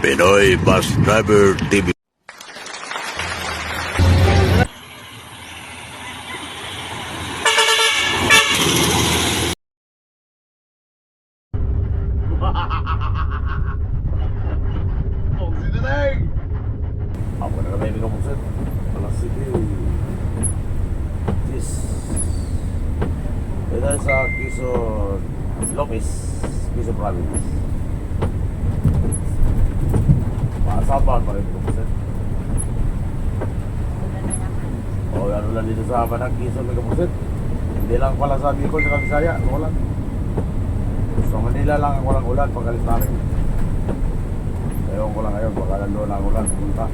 Pinoy Bus Driver TV. Ako na naman yung kamusin. Alas sige. Yes. Ito sa Quezon Lopez, Quezon Province. Maasapan pa rin yung kamusin. O ano lang dito sa Manang Quezon may kamusin. Hindi lang pala sa Bicol sa Bisaya. Ulan. Sa Manila lang ang walang ulan pagkalit namin. Ewan ko lang ngayon, baka nandun ang ulan pumunta.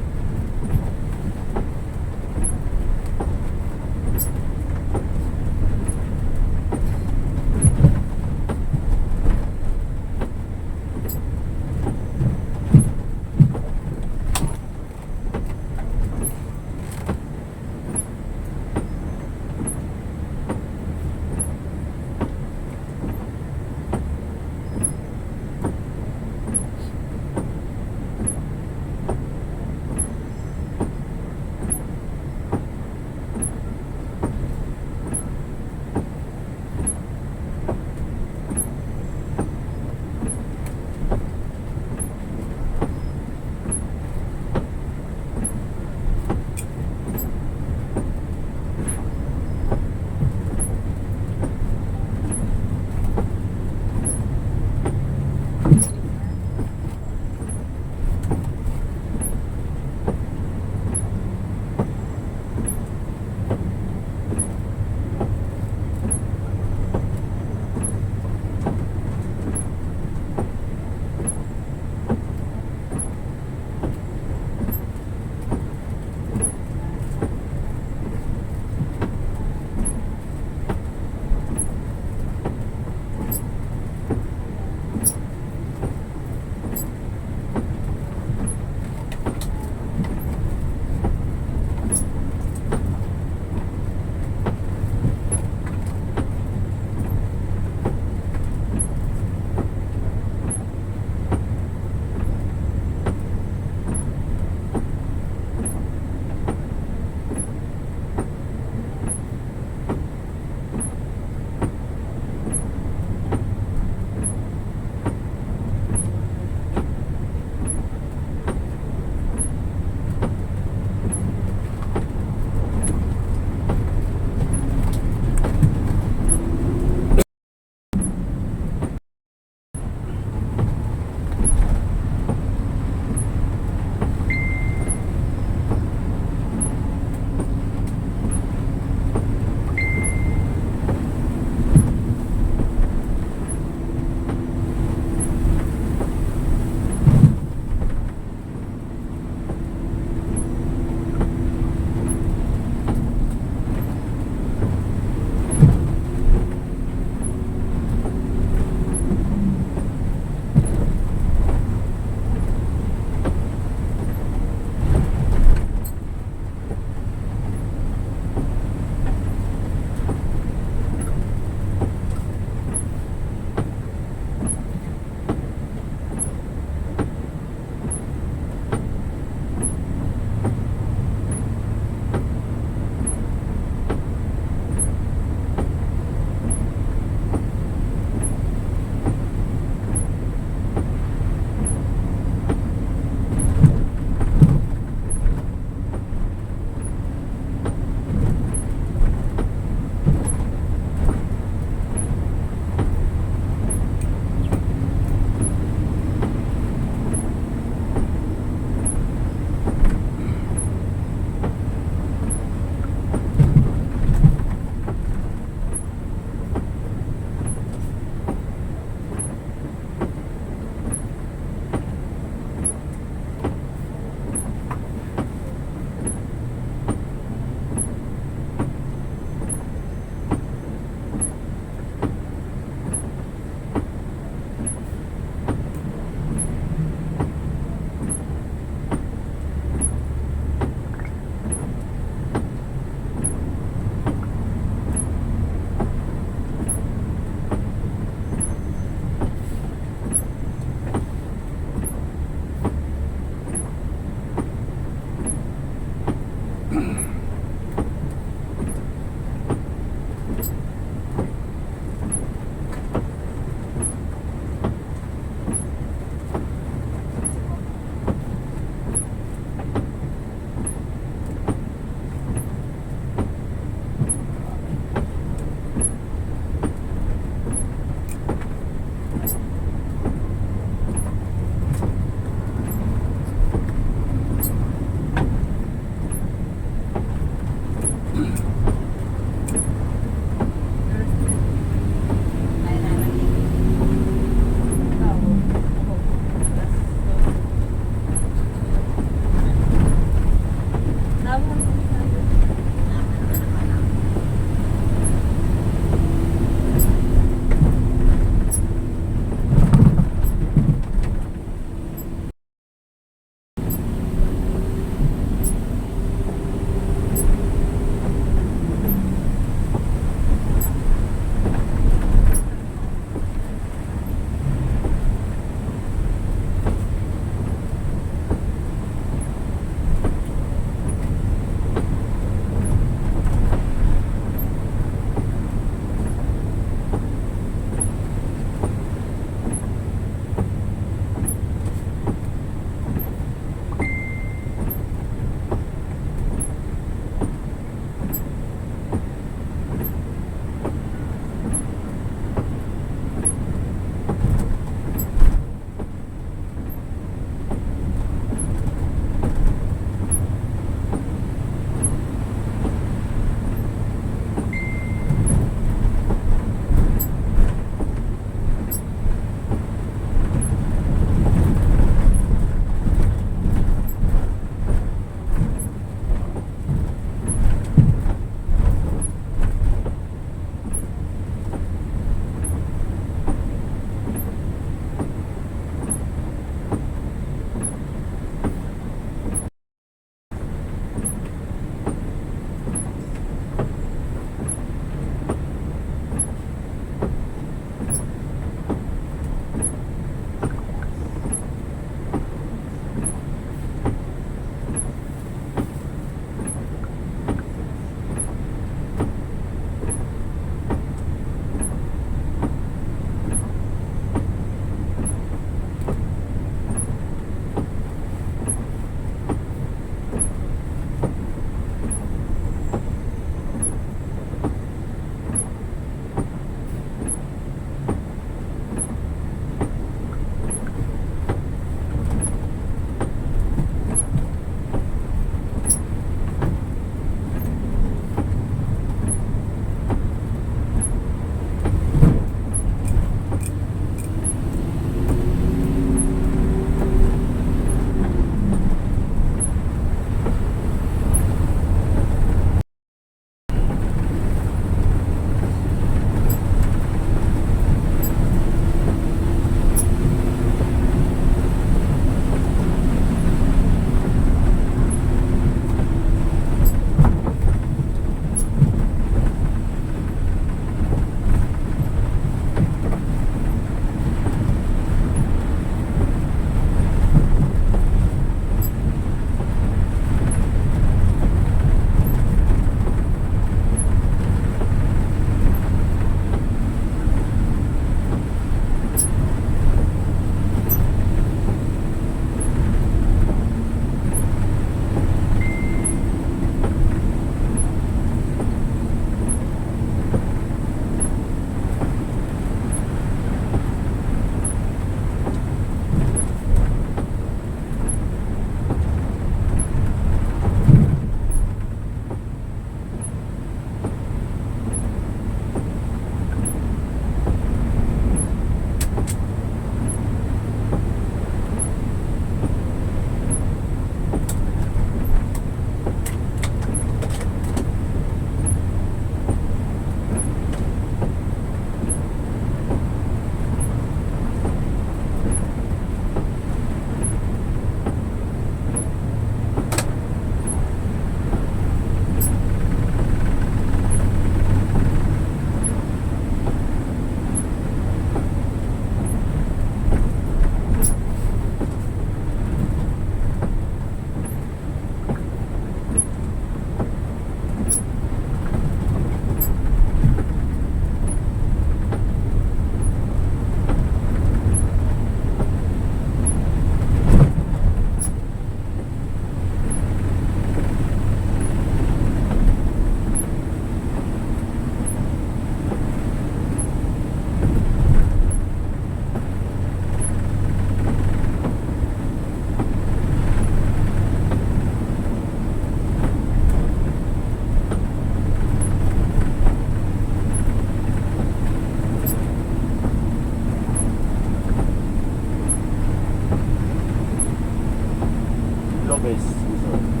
Lopez. Quezon.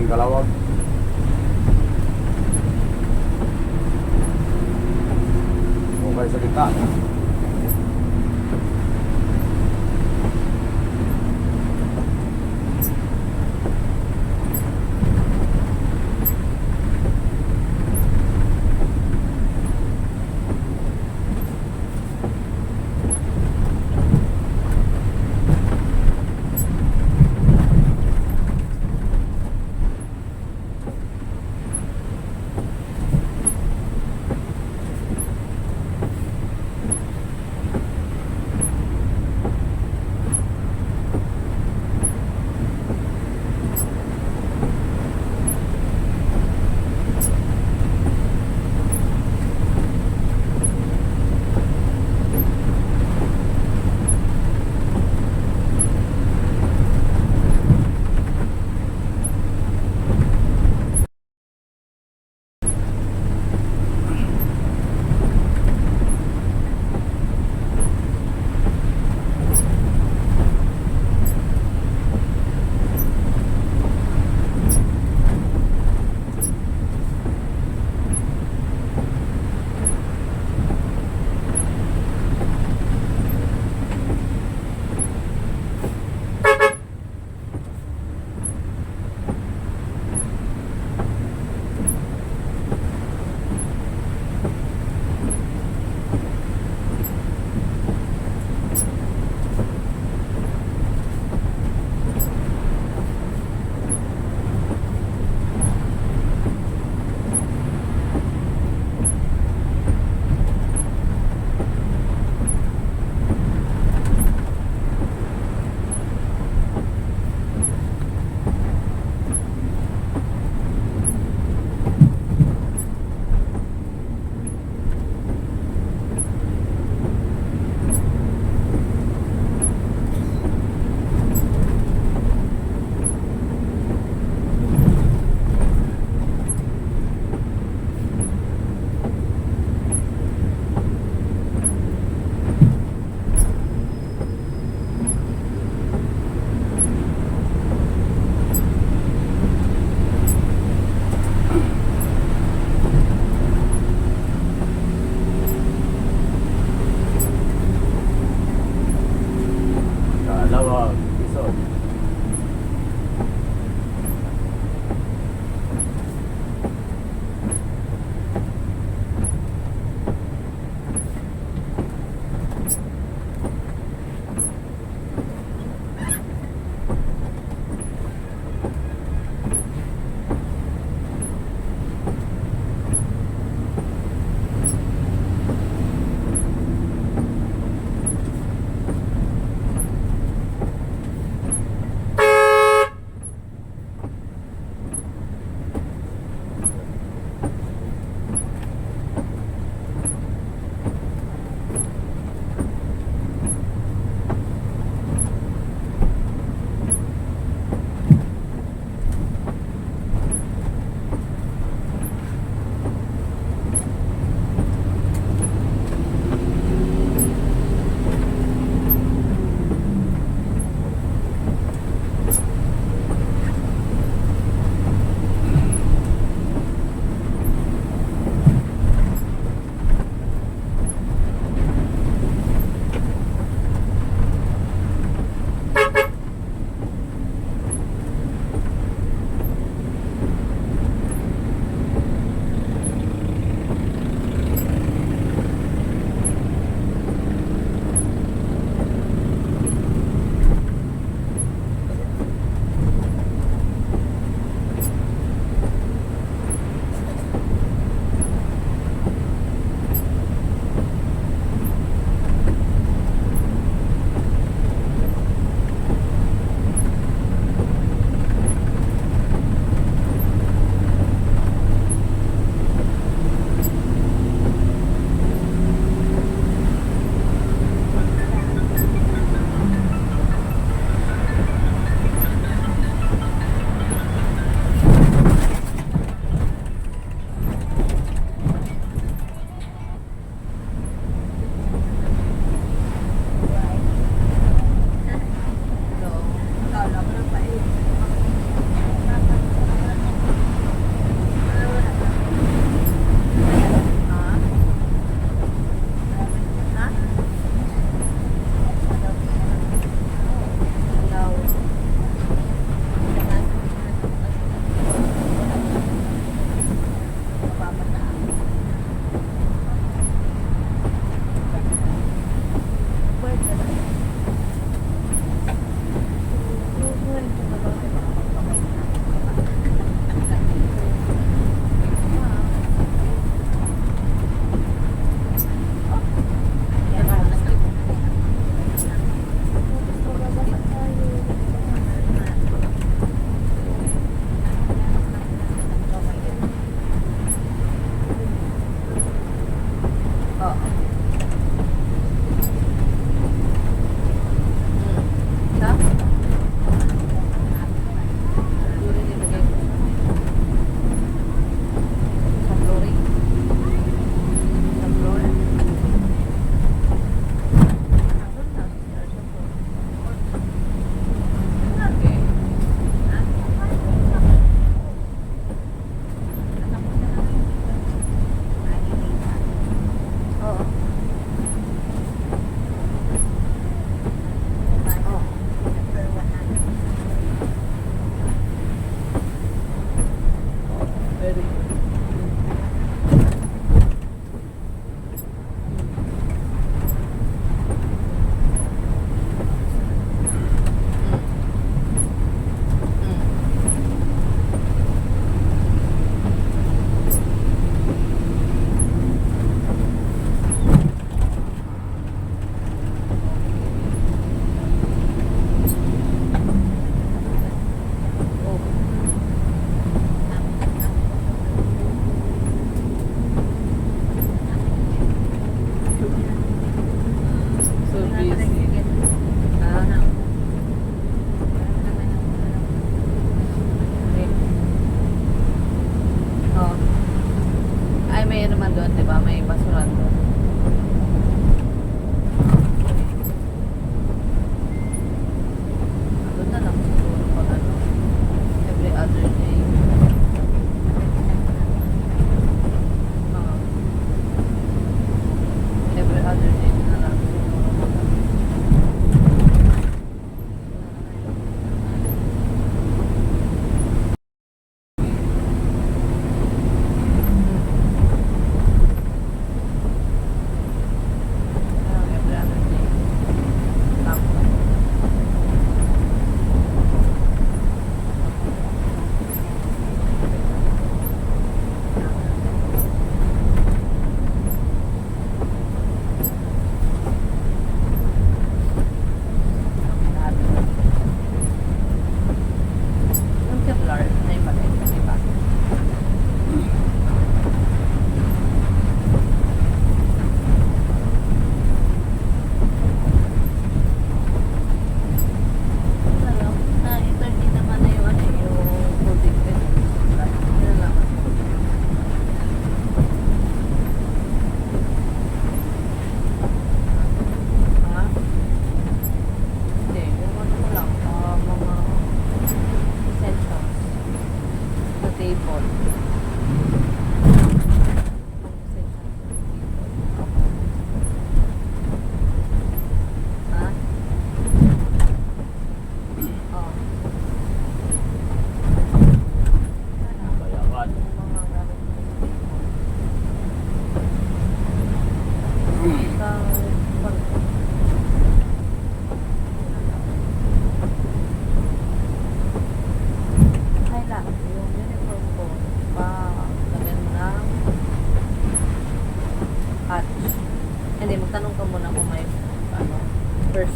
Kalawag. Okay sa gitna.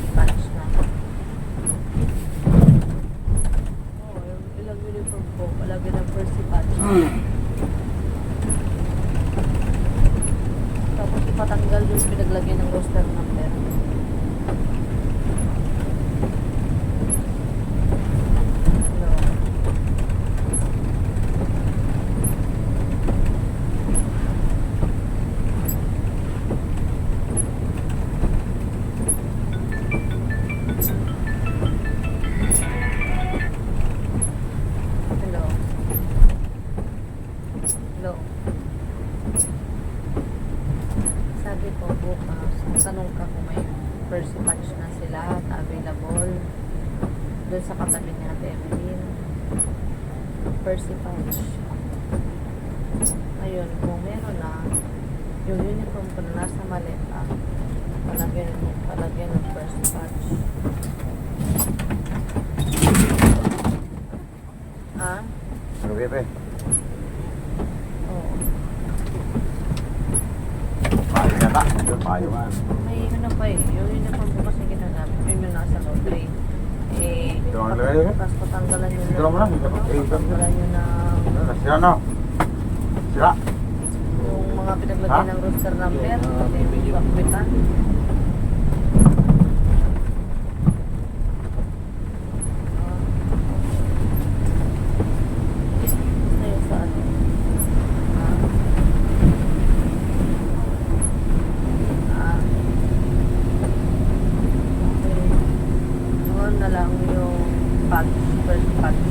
first batch na. Oo, yung ilang uniform ko, palagi ng first batch. Tapos ipatanggal yung pinaglagay ng roster number. No. Hello. Hello. Sabi ko bukas, tanong ka kung may first batch na sila na available doon sa katabi ni Ate Evelyn. First batch. Ayun, kung meron na, yung uniform ko na nasa maleta, palagyan ng first batch. Ha? Ano Pepe? Oo. Payo na ta. Ito, payo nga. May ano pa eh, yung uniform ko kasi ginagamit, yun yung nasa laundry. Eh, Ito ang lagay yun? tapos patanggalan yun Ito lang. patanggalan yun ng Sira na. Sira. yung mga pinaglagay Ha? ng roster number, yung kapitan. Ayun sa ano. Okay. Noon na lang yung patch, first patch.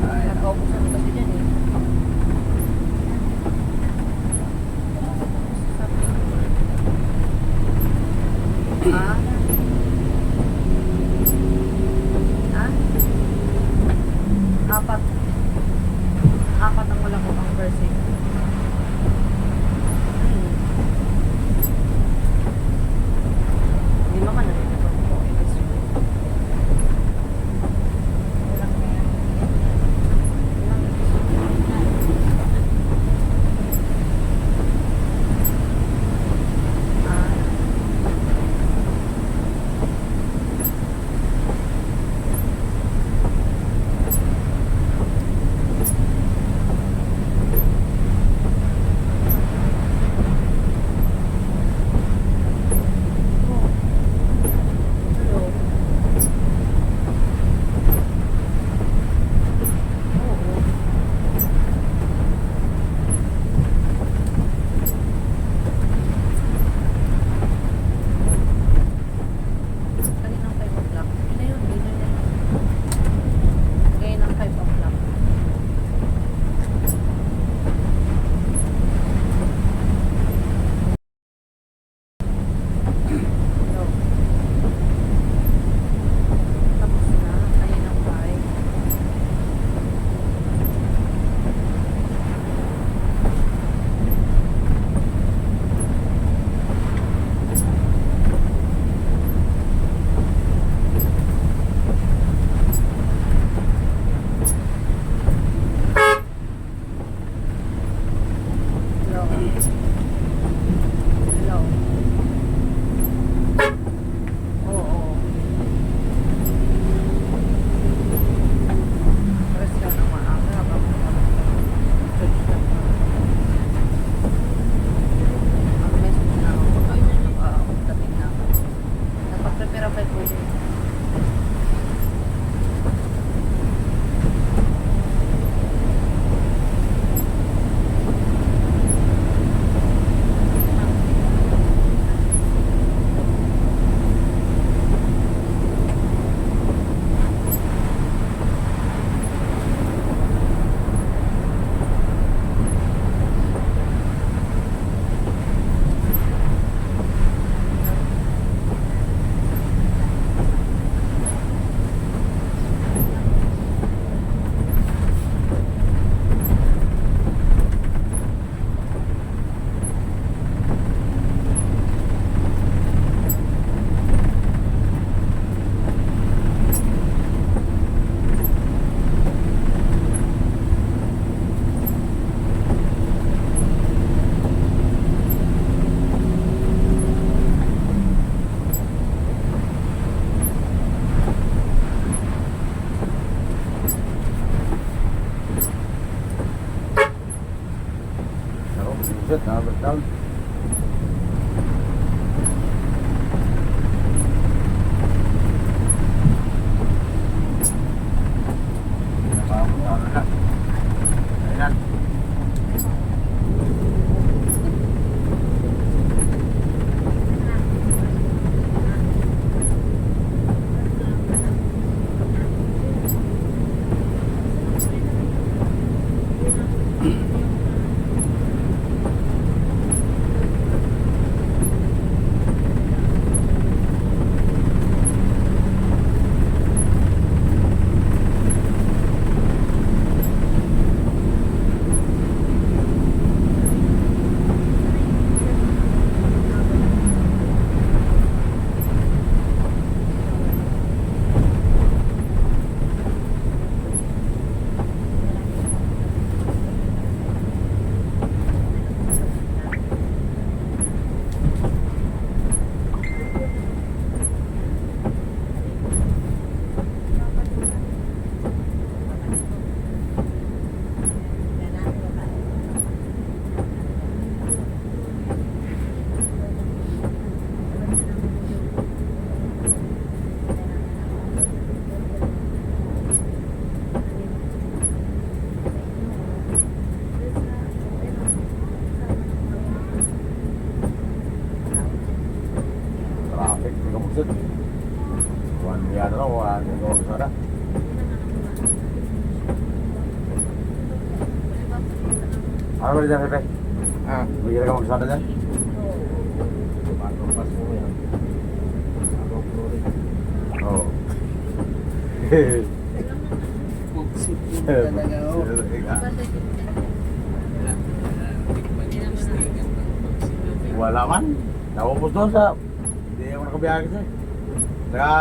Nakaubusan kasi dyan eh. Ah? Ah? Apat. Apat ang wala ko pang first aid. Hindi naman nalilipon ko. Buset. One way ano lang, one way ko sana. Ano ba dyan, Pepe? Ah, Bigyan ka magsada dyan? patong pas mo yan. Ako glory. Oo. Buksit yun talaga oh. Wala man. Naupos doon sa... Hindi ako nakabiyahe kasi. Saka...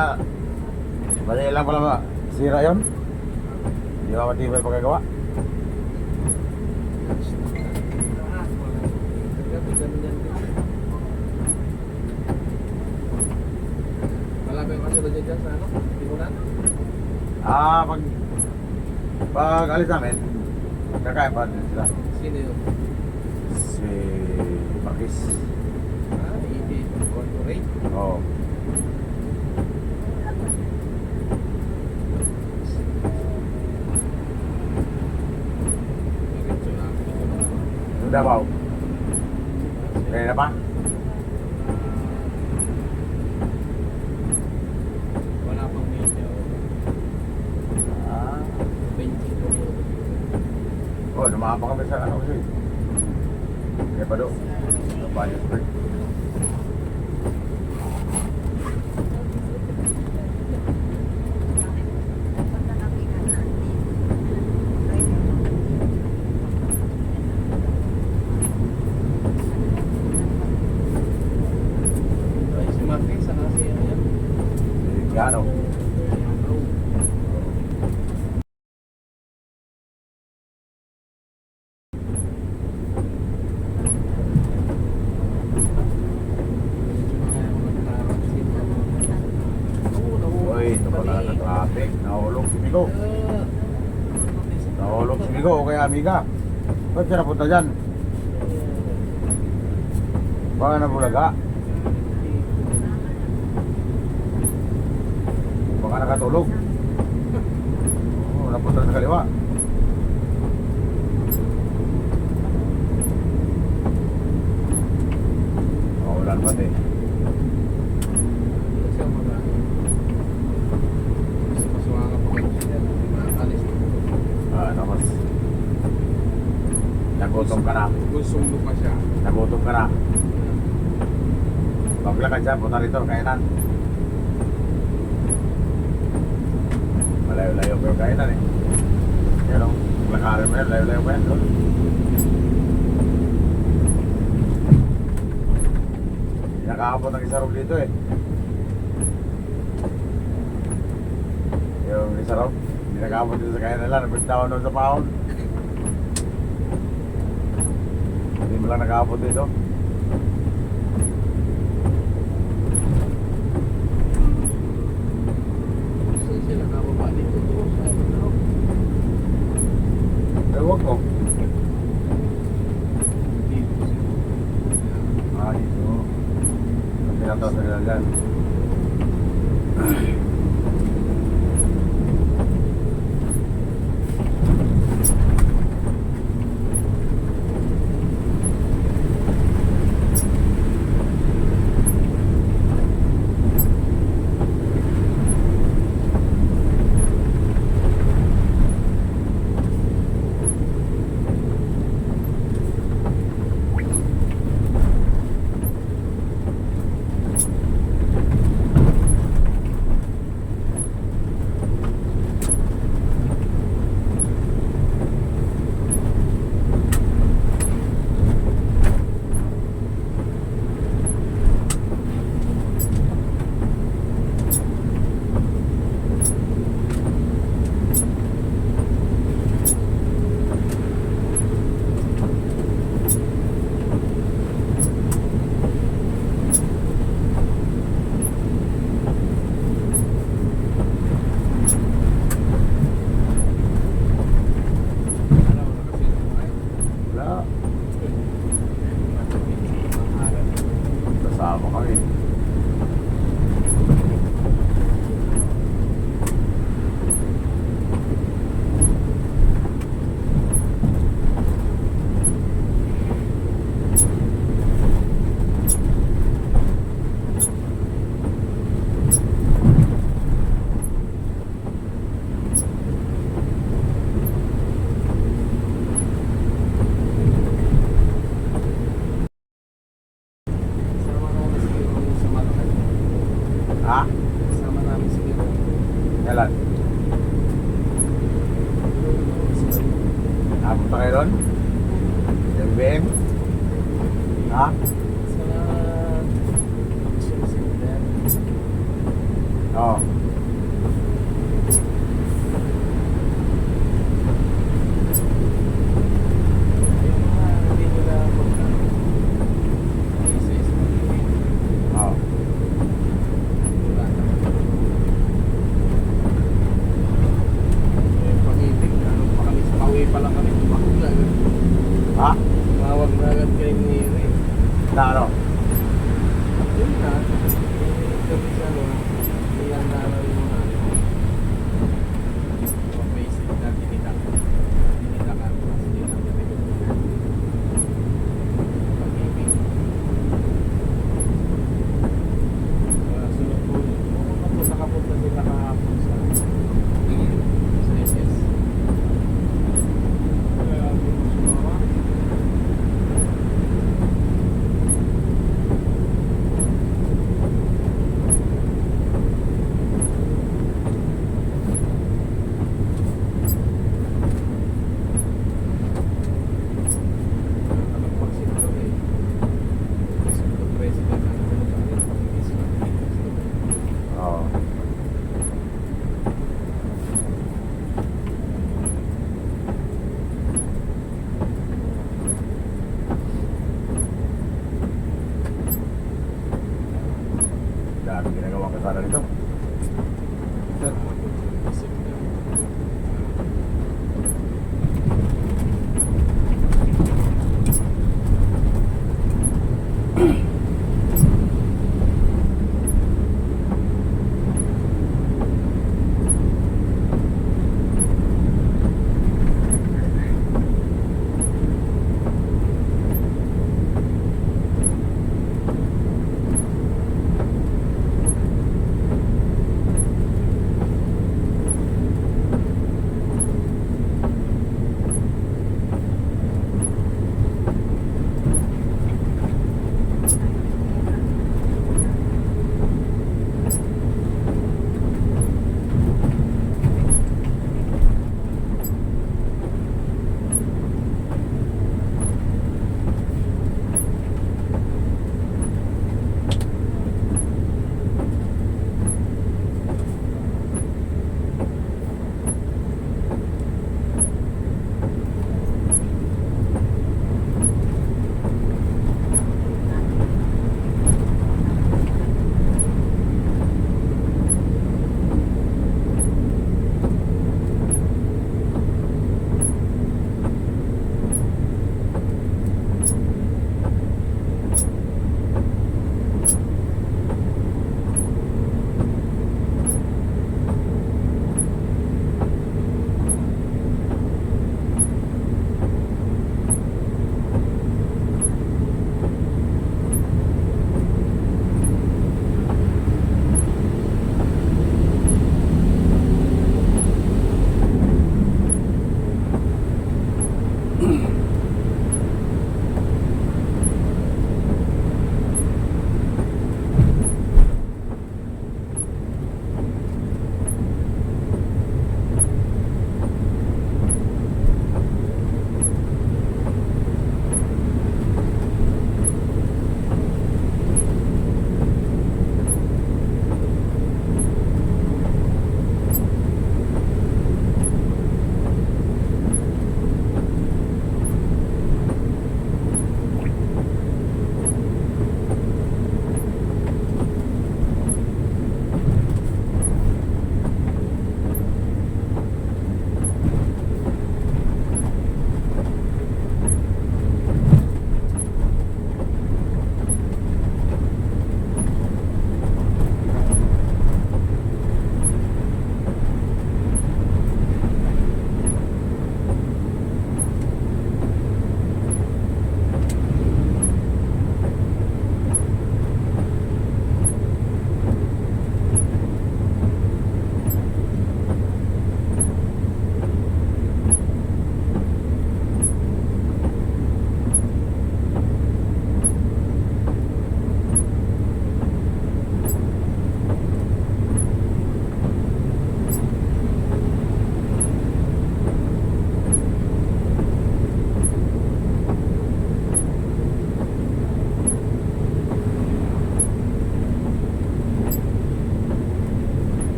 Bali lang pala ba? Sira yun. Hindi ba matibay pagkagawa? Wala ba yung kasunod dyan sa ano? Timunan? Pag alis namin, kakain pa din sila. Sino yun? Si Marquis. Ah, hindi. Corporate. Oo. Diretso na ako dito na. Ano Davao? Kaya na pa? Wala pang media. Ah. 20 kilometers. Oh, dumaan pa kami sa ano kasi. Kaya pa doon. Sa Banyo Street. Ay, si Martin, saka si ano yan? Si Gano. Uy, ito pala na traffic. Nahulog si Migo. Nahulog si Migo o kaya Amiga. Ba't siya napunta dyan? Baka nabulaga. Baka nakatulog. Oo, napunta sa kaliwa. Ulan pa eh. Tapos nagutom ka na. Gusto pa siya. Nagutom ka na. Paglakad siya, punta rito, kainan. Malayo-layo pa yung kainan eh. Yan o, lakarin mo yan, layo-layo pa yan. Doon. Nakakapot ng isa rog dito eh. Yung isa rog, hindi nakakapot dito sa kainan nila, nabigtawan doon sa pahon. Hindi mo lang nakakapot dito. Gusto sila nakababa dito doon sa ano? Ewan ko. Dito sila. Dito. Ang pinataas na nila dyan. Ha? Kasama namin si Gino. Kailan? Napunta kayo doon? MBM? Ha? Sa action center. Oo. Yung mga hindi nila punta. Isa-isa mag-iwin. Oo. Wala naman. Pag-ibig, ano pa kami, pauwi pa lang kami, tumawag na agad. Ha? Tumawag na agad kay Neri. Na ano? Yun na, kami sa ano, ilan na rin mga mga basic na tinitak. Tinitakan, kasi hindi na kami pag-ibig. Sunod po, nakapunta sila kahapon sa SS. Kaya ako sumama. Nakapagsinto eh. Sinto president ang pinagkalit, pag-ibig sila. Oo. Dami ginagawang kasara nito. Sir, Isip na.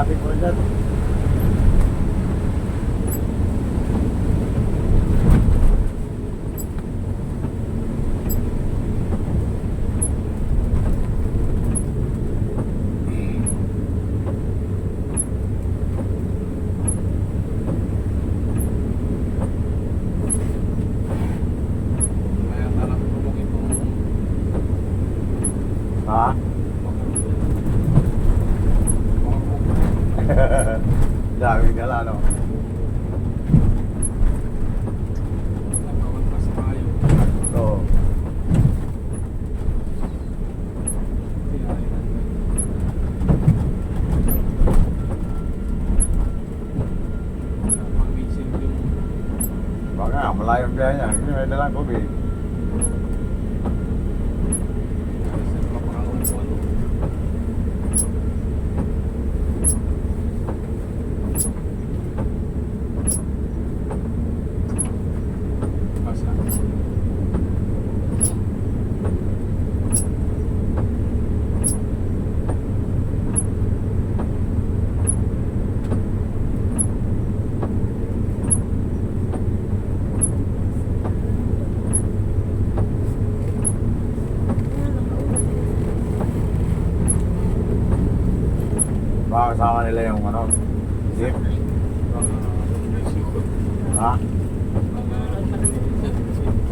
traffic mo dyan. Kaya parang tulog itong Ha? Daming gala, no? nagkawan pa sa kayo. Oo. Pag-visit yung Baka, malayong biyahe niya. Hindi may dalang kopi. sa Baka kasama nila yung ano, jeep. Ha?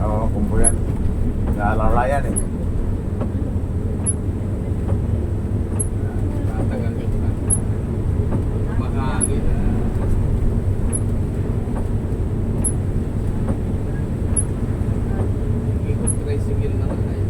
Oo, kumpo yan. Naalala yan eh. Tatagal yung makahangin. Ikot tricycle na nga eh.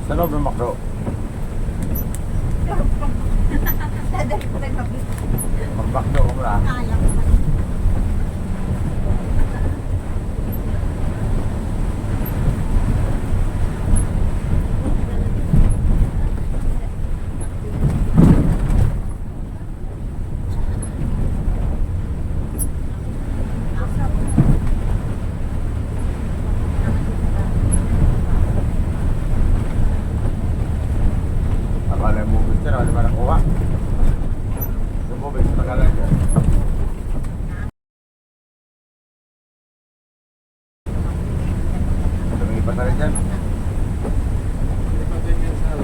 Sa loob ng McDo. Mag-McDo ko muna. Akala mo gusto na, di ba nakuha? Yung mo, gusto na kala dyan. Lumipat na rin dyan. Hindi pa ganyan sa ano.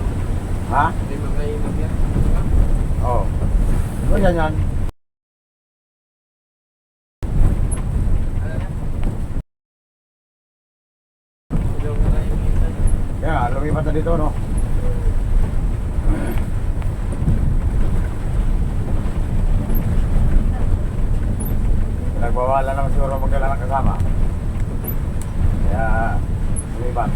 Ha? Hindi makainag yan. Oo. Ano yan yan? Hindi ako nakikita. Kaya, lumipat na dito, no? Nagbawala naman siguro magkailangan kasama. Kaya, lumipat.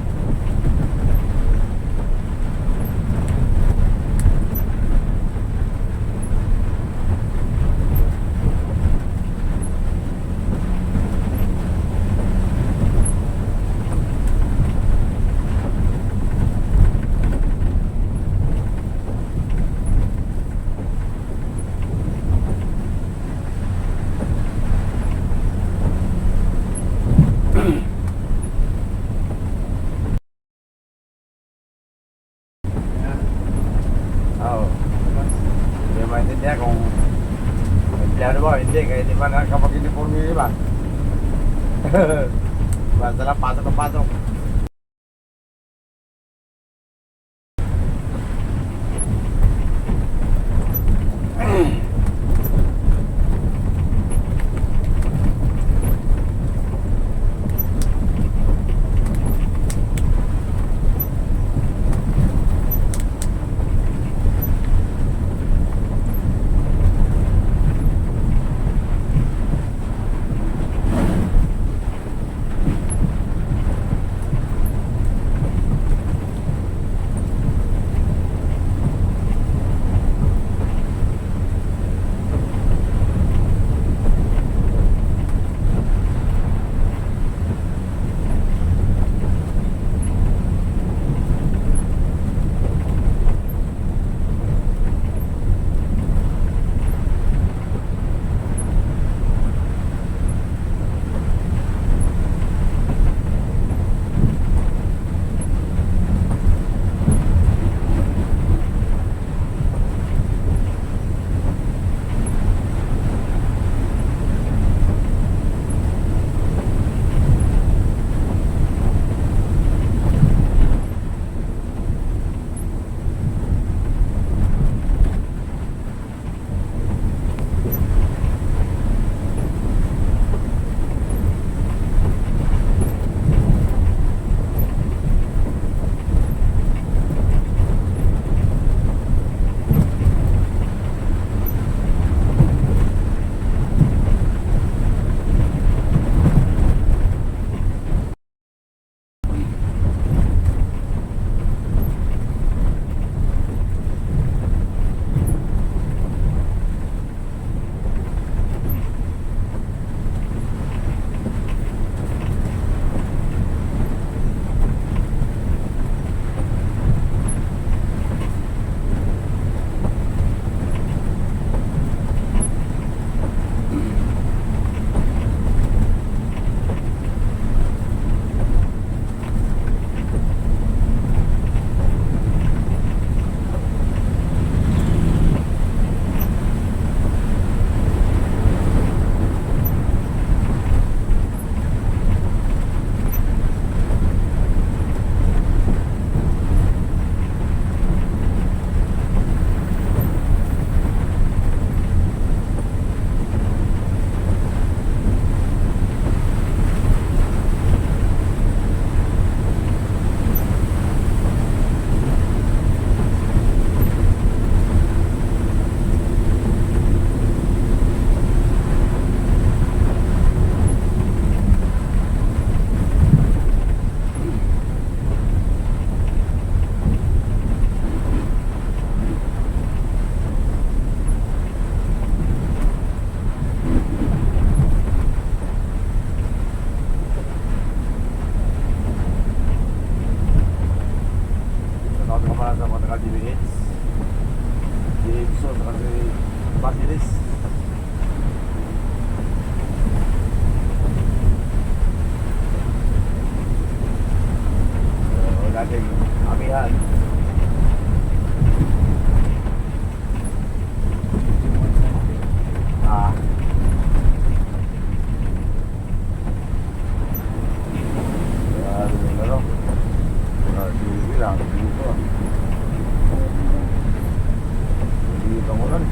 Yan. Oo. Tapos, Hindi maintindihan kung empleyado ba o hindi, kaya hindi man nakapag-uniform yung iba. Basta lang pasok na pasok. Shoutout ka pala sa mga taga-DBH. Si Ibson, saka si Basilis. Dating amihan. Ah. Ano yung ano? Dito lang, dito ah. Dito mo lang.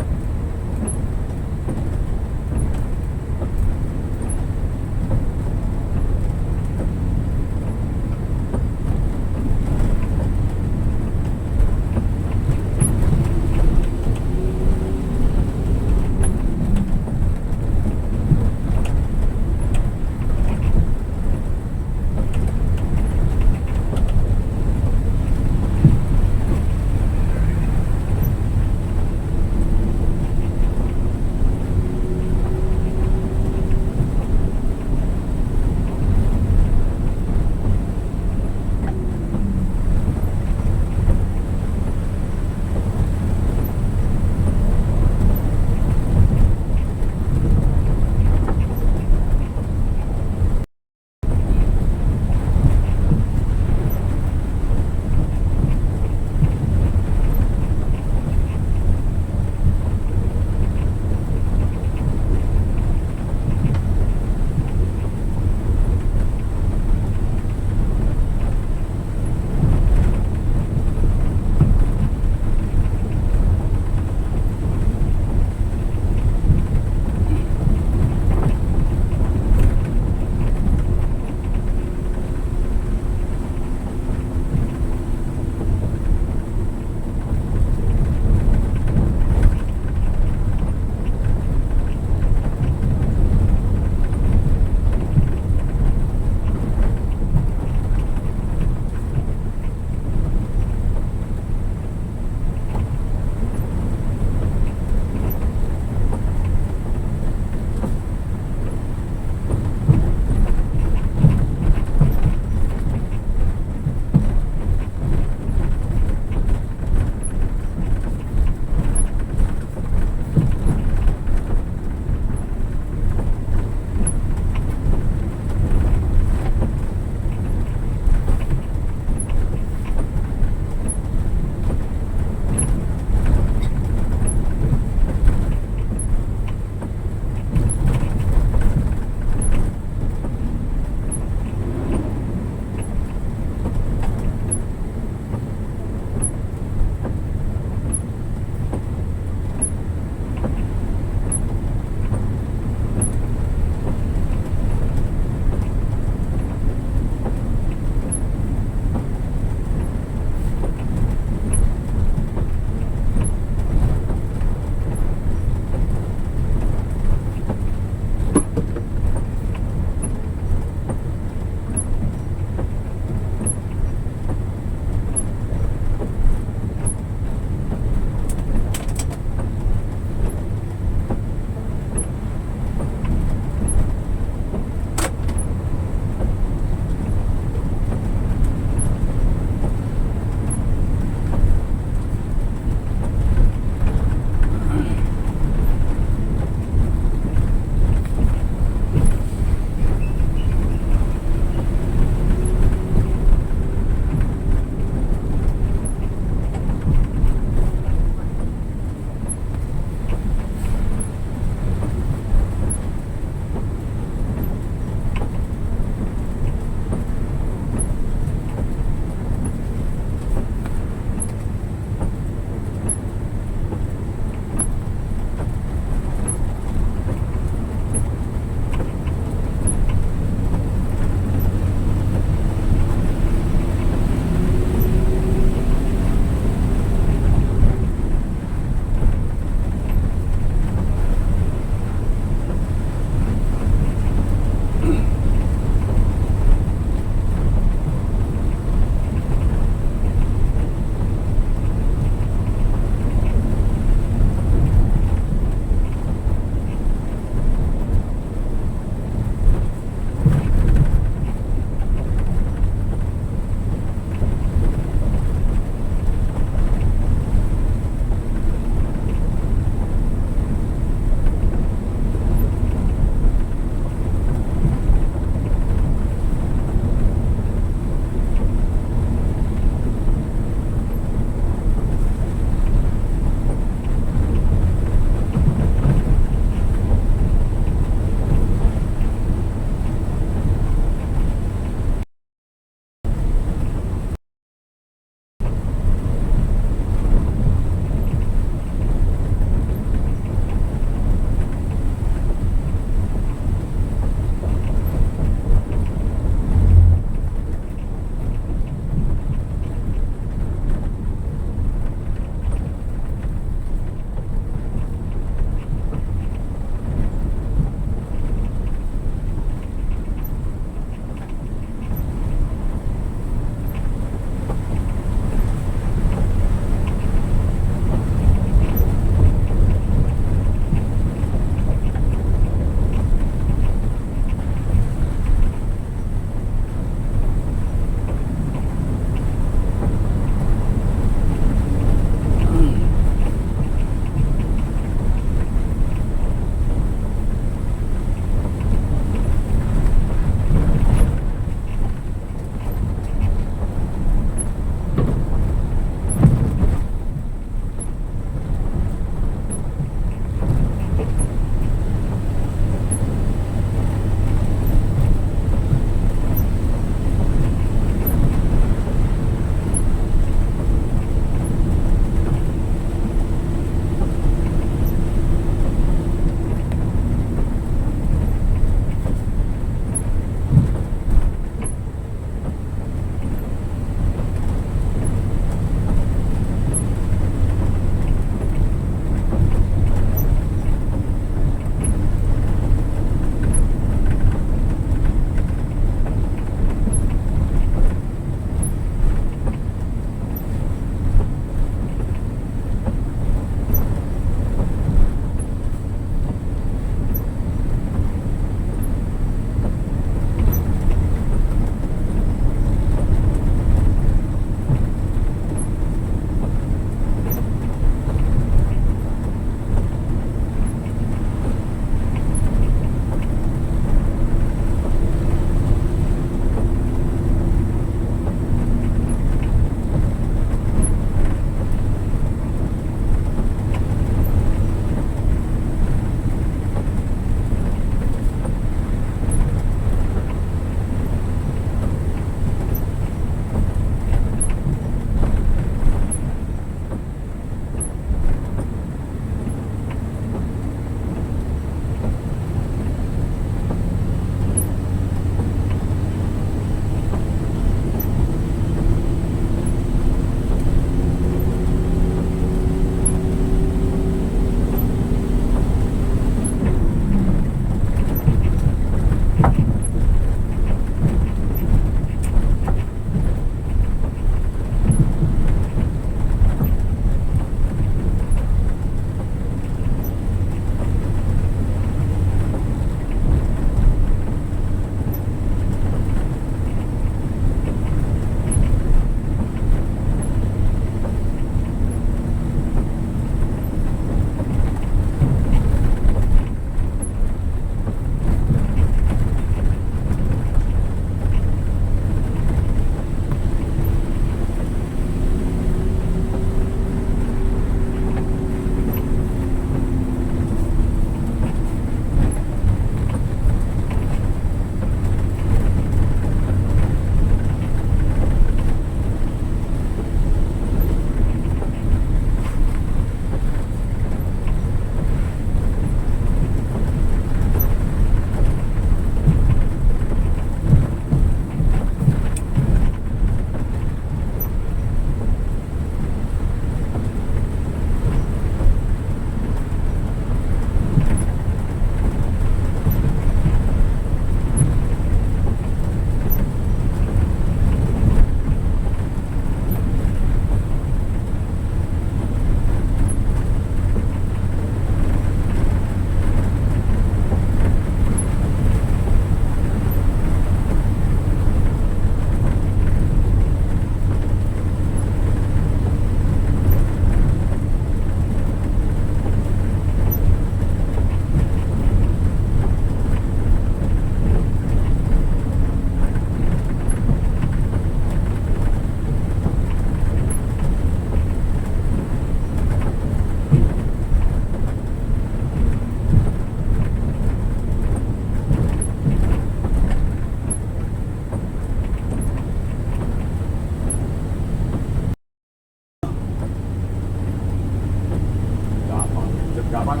Japan.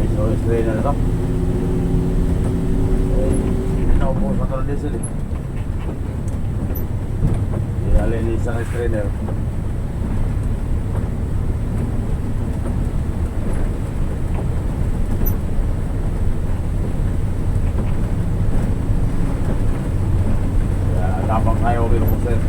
May source trainer na ito. Hindi na upo sa motor diesel eh. Dinalin ni isang trainer. Kaya tapang tayo uwi ko sir.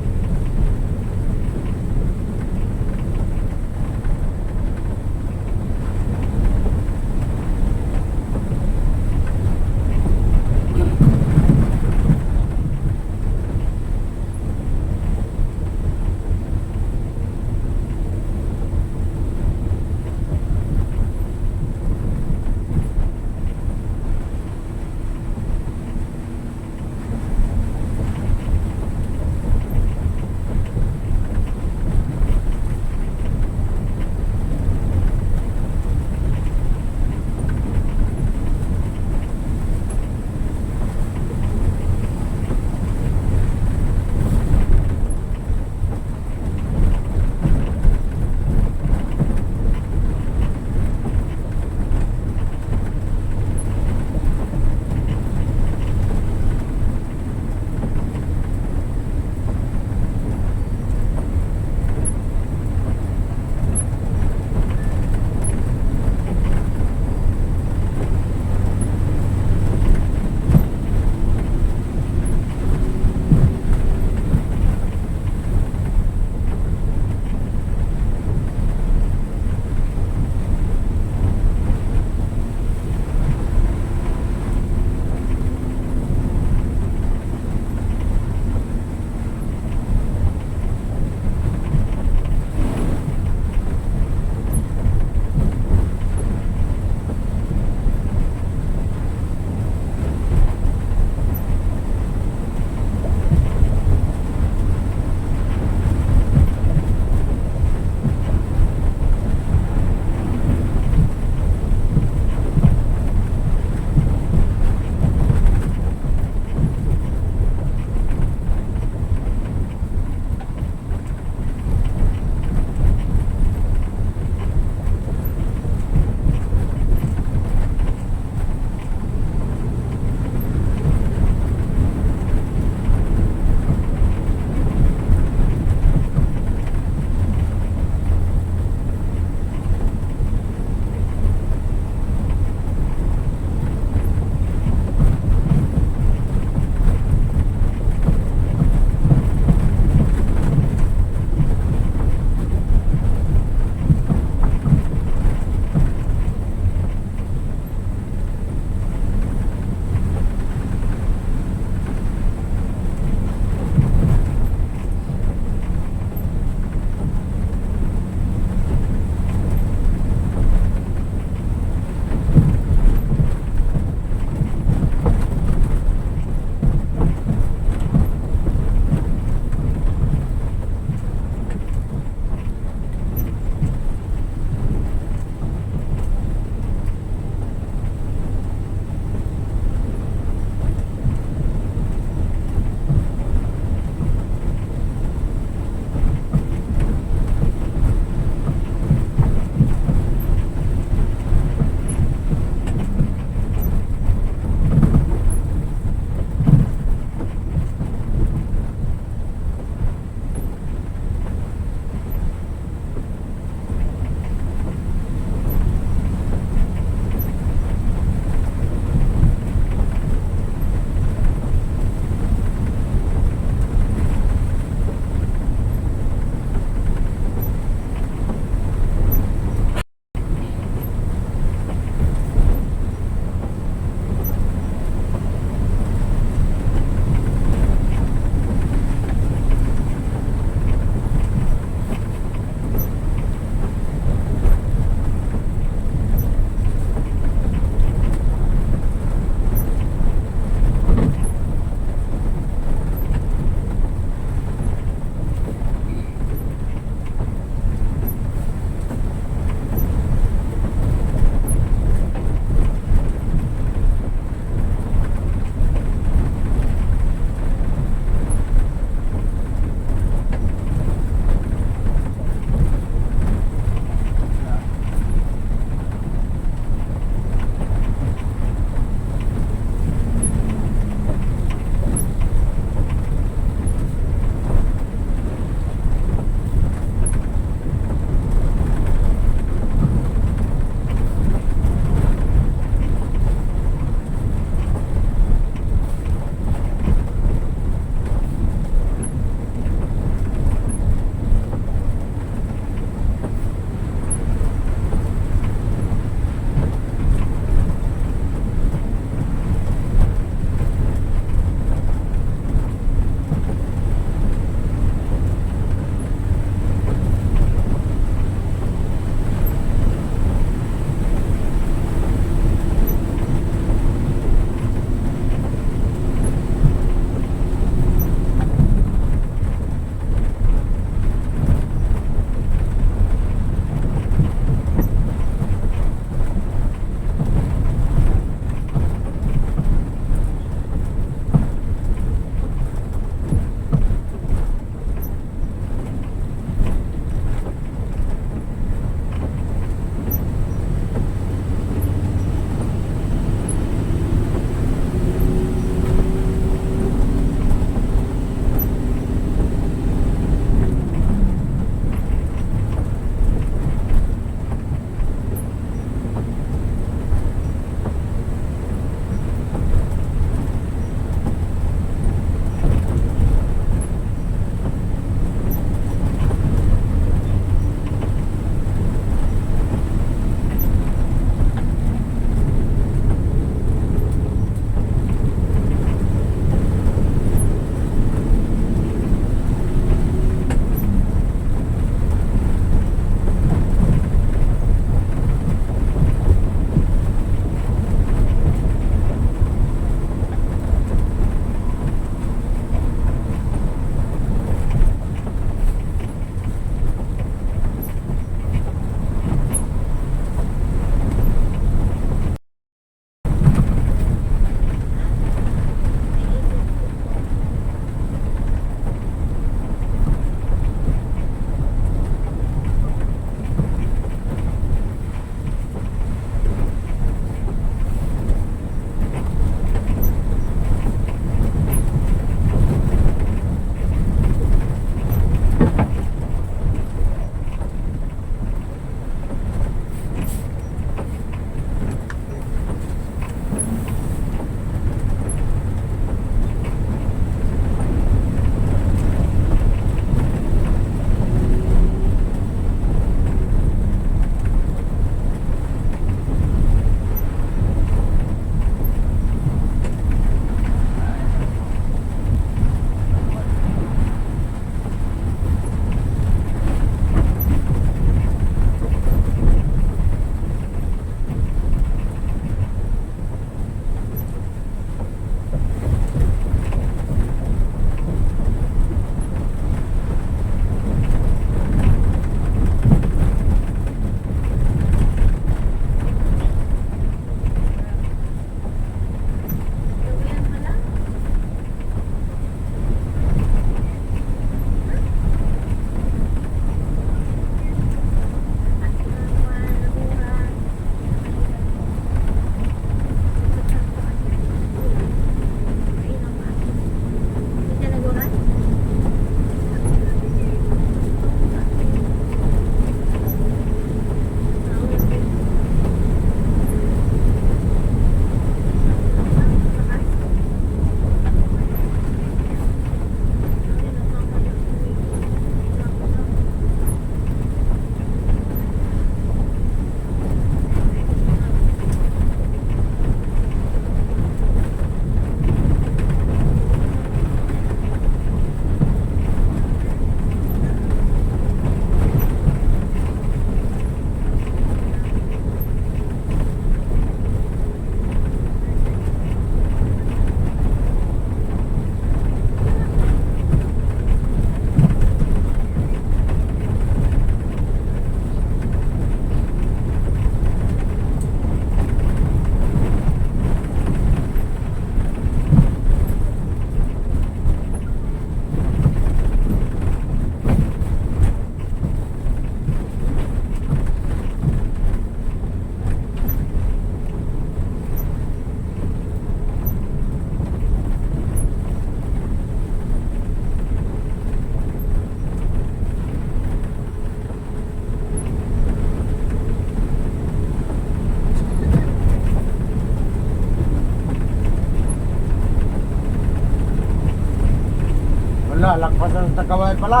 Tagkawain pala.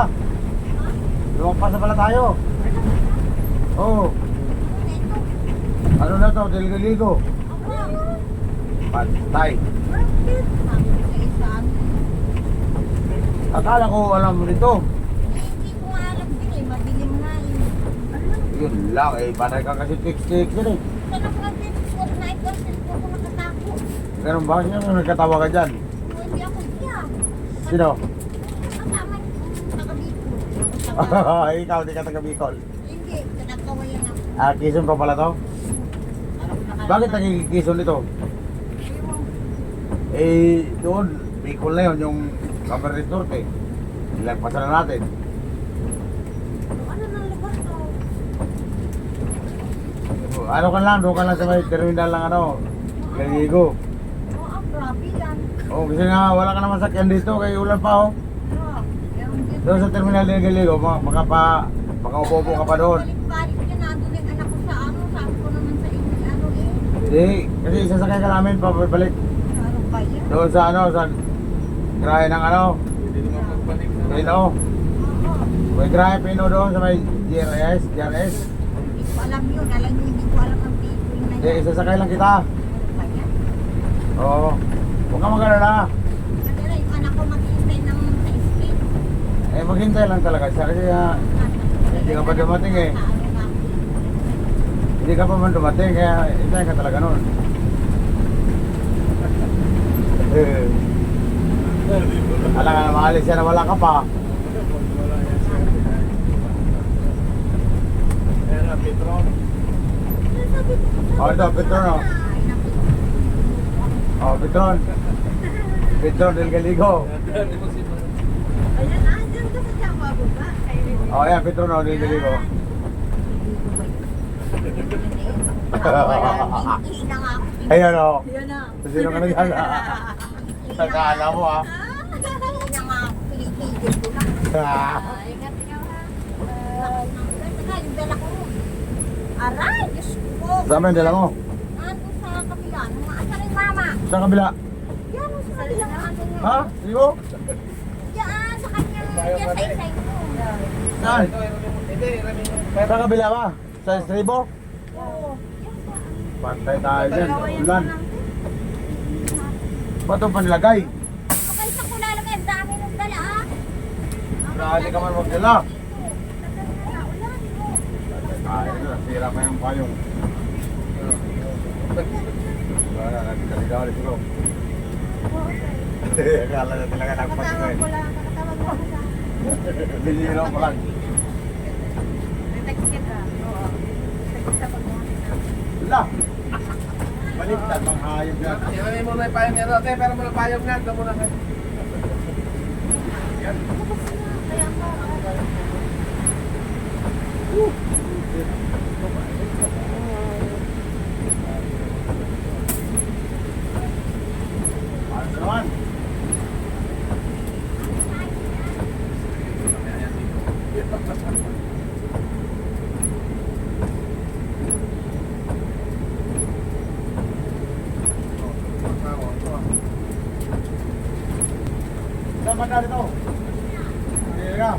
Lumagpas na pala tayo. Oo. Ano na to? Diligo-ligo. Pantay. Akala ko alam mo nito. Hindi ko nga alam din eh, madilim nga eh. Yun lang eh. Panay ka kasi tik-tik yan eh. Sana ko lang din, ko na ito, cellphone ko nakatako. Ganun ba? Sino nga nagkatawa ka dyan? O, hindi ako siya. Sino? Kasama yung taga-Bicol. Ikaw, di ka taga Bicol. Hindi, nagkawayan ako. Ah, Quezon pa pala to? Bakit naging Quezon ito? Eh, doon, Bicol na yun, yung Camera Resort eh. Ilagpasan na natin. Ano nang lugar to? Ano ka lang, doon ka lang sa may terminal lang ano, Galigo. Oo, grabe yan. Oh, kasi nga wala ka naman sakyan dito, kaya ulan pa oh. Meron din. Doon sa terminal ng Galigo, makaupo ka pa doon. Balik-balik ka na, doon yung anak ko sa ano, sabi ko naman sa inyo, ano eh. Hindi, kasi sasakay ka namin pabalik Ano ba yan? doon sa ano, sa grahe ng ano, Hindi naman magbalik na. Pino. Oo. May grahe Pino doon sa may GRS. Hindi ko alam yun, alam nyo, hindi ko alam ang people na Hindi, yan. sasakay lang kita. Ano ba yan? Oo. Huwag ka mag-alala. Kasi yung anak ko maghihintay ng sa street. Eh, maghintay lang talaga siya kasi hindi ka pa dumating eh. Hindi ka pa man dumating, kaya hintay ka talaga noon. Alam nga na maalis yan na wala ka pa. Wala yan siya. Ayan na, Petron. Oh, ito, Petron oh. Oh, Petron. Petron del Galigo. Ayan na, dyan ka sa Java, baba. Oh, yan, Petron oh, del Galigo. Hindi na nga ako. Ayan oh. Ayan na. Sino ka naghala? Naghala mo ah. Hindi na nga ako. Pinipigil ko lang. Ingat ikaw ha. Saka yung dala ko. Aray, Diyos ko. Saan ba yung dala mo? Nandun sa kabila. Nung maasa rin mama. Sa kabila. Yan, sa kabila. Ano nga. Ha? Sino? Yan, sa kanyang yan sa isay ko. Saan? Hindi, Sa kabila ba? Sa Estribo? Oo. Pantay tayo dyan. Gawayan Ulan. ko lang. Ba't ito panilagay? Okay, sa kulalagay. Ang dami ng dala ah. Grabe ka man magdala. Ulan. Ay, nasira pa yung payong. Wala, nagkaligaw ulit ko. Akala na talaga nagpagkakay. Nakatawag ko lang. Nakatawag mo ako sa... Biniro ko lang. Text kita. Oo. Text sa pag-uwi. Wala. Baliktad, mga hayop yan. Ilamin mo na yung payong niya. Ate, pero mo na payong nga. Ito muna kayo. Yan. Kaya ako. Ayos naman. Saan ba na dito? Hindi ka.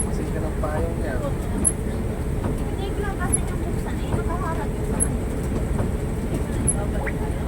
Kasi ka ng payong niya. Hindi ko lang kasi yung buksan eh. Nakaharap yung sa kanya. Babalik tayo.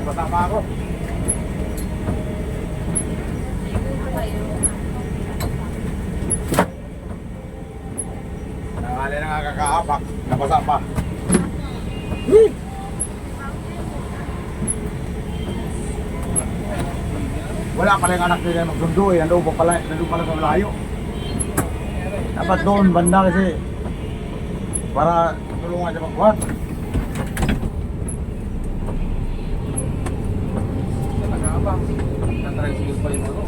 Basa pa ako. Nangali na nga kakaapak. Nabasa pa. Wala pala yung anak nila magsundo eh. Nandun pala sa malayo. Dapat doon banda kasi para tulungan siya magbuhat. Sa nag-aabang. Natricycle pa yung ano.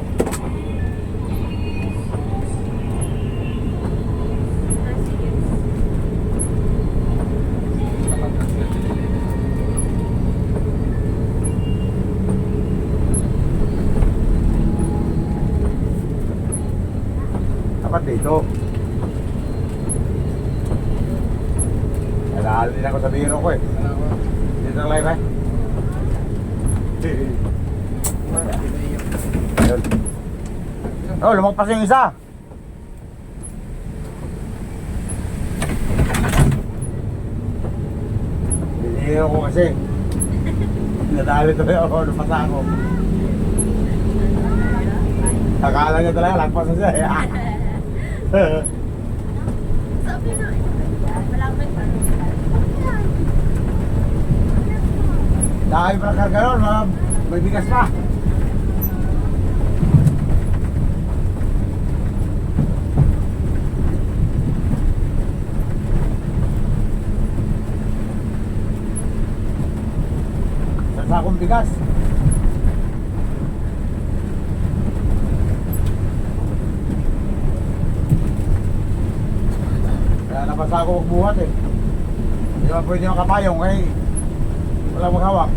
Dapat na sila nililin. Dapat dito. Nalahal din ako sa biro ko eh. Salamat. Dito ang live eh. Ayun. Oh, lumagpas yung isa. Biniro ko kasi. Nadali tuloy ako, lumasa ako. Akala niya talaga, lagpas na siya eh. Sabi na, malapit pa. Dahil para kaganon, may bigas pa. Sa akong bigas. Kaya nabasa ako magbuhat eh. Hindi naman pwede makapayong eh. Wala maghawak.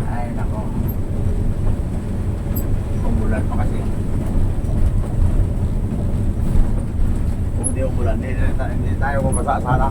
Ay, nako. Umulan pa kasi. Kung hindi umulan, hindi tayo mabasa sana.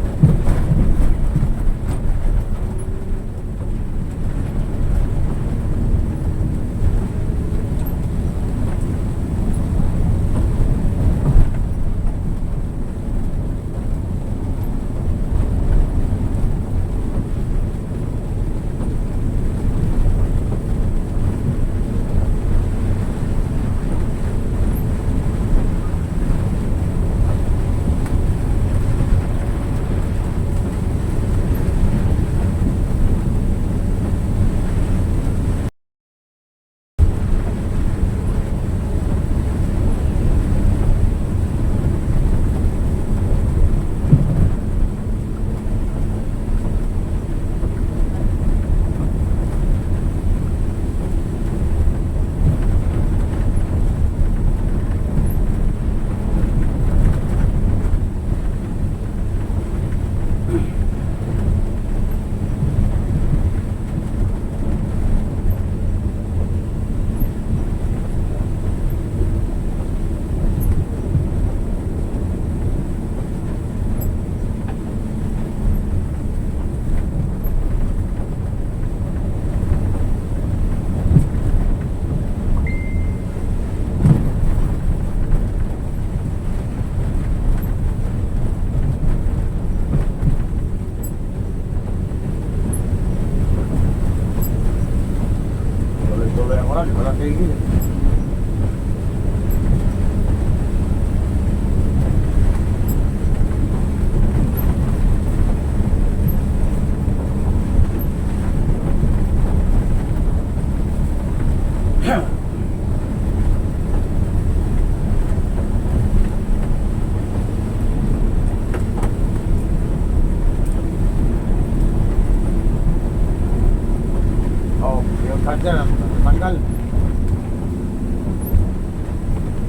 dyan, tanggal.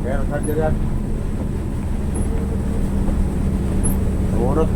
Kaya surgery yan. Urot.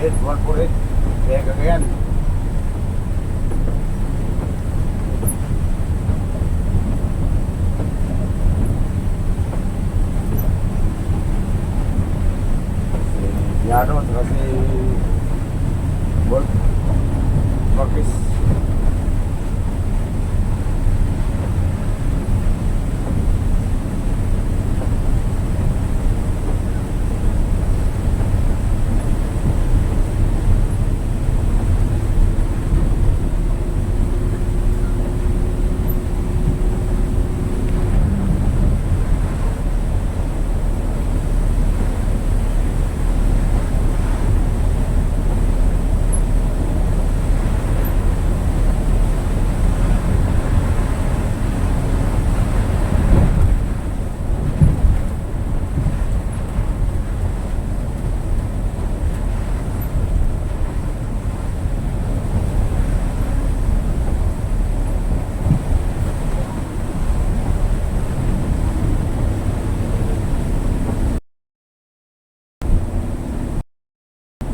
148. Kaya kagayan. Si Yano at saka si Bolt Marquez.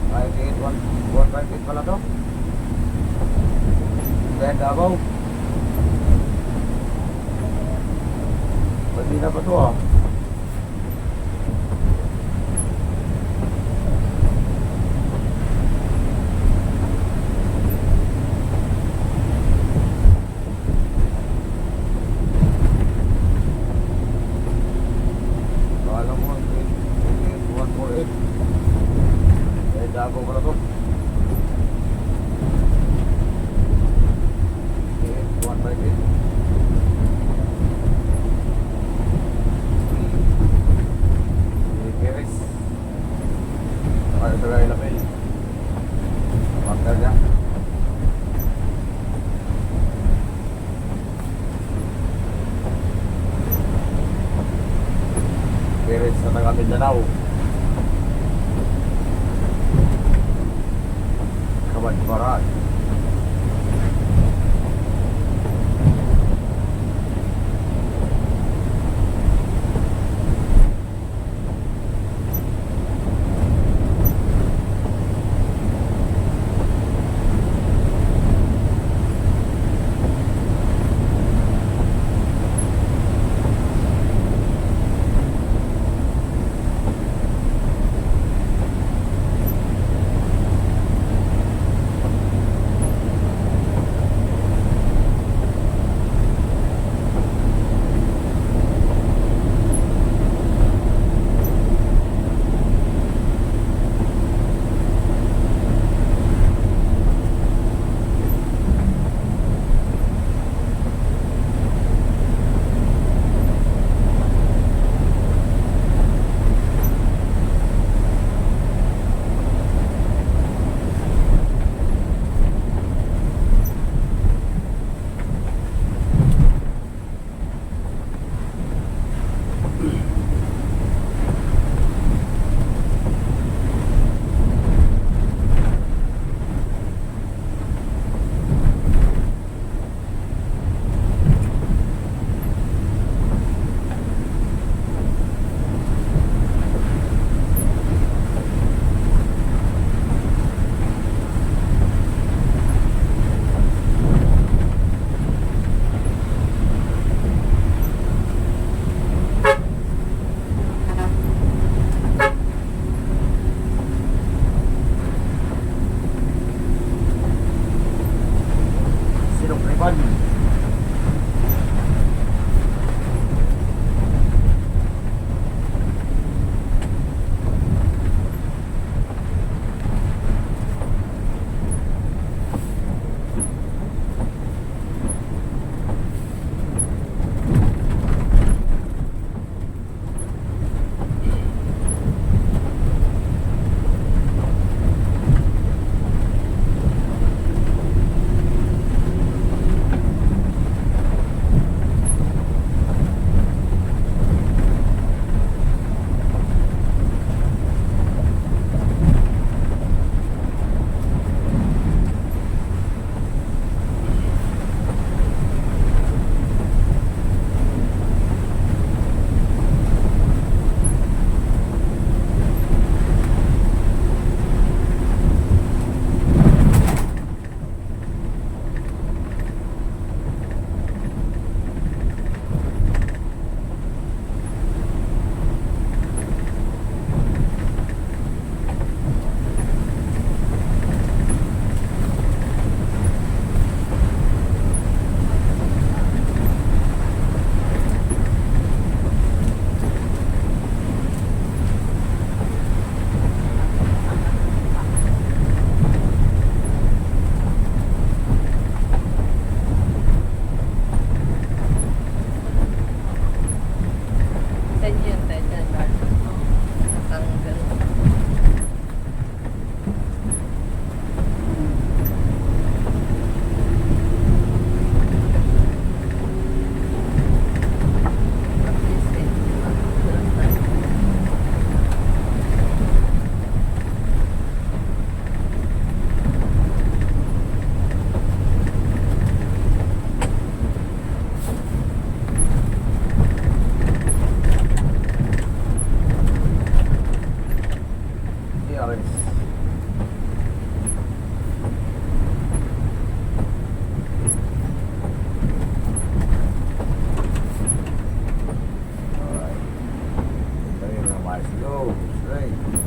Ay, 158 pala to. Kaya Davao. Pwede na pa to ah. Alam mo, 148. Kaya Davao pala to. 158. Perez. Ay, ito kaya Lapel. Partner niya. Perez sa taga Mindanao. Kabad Barat. Right.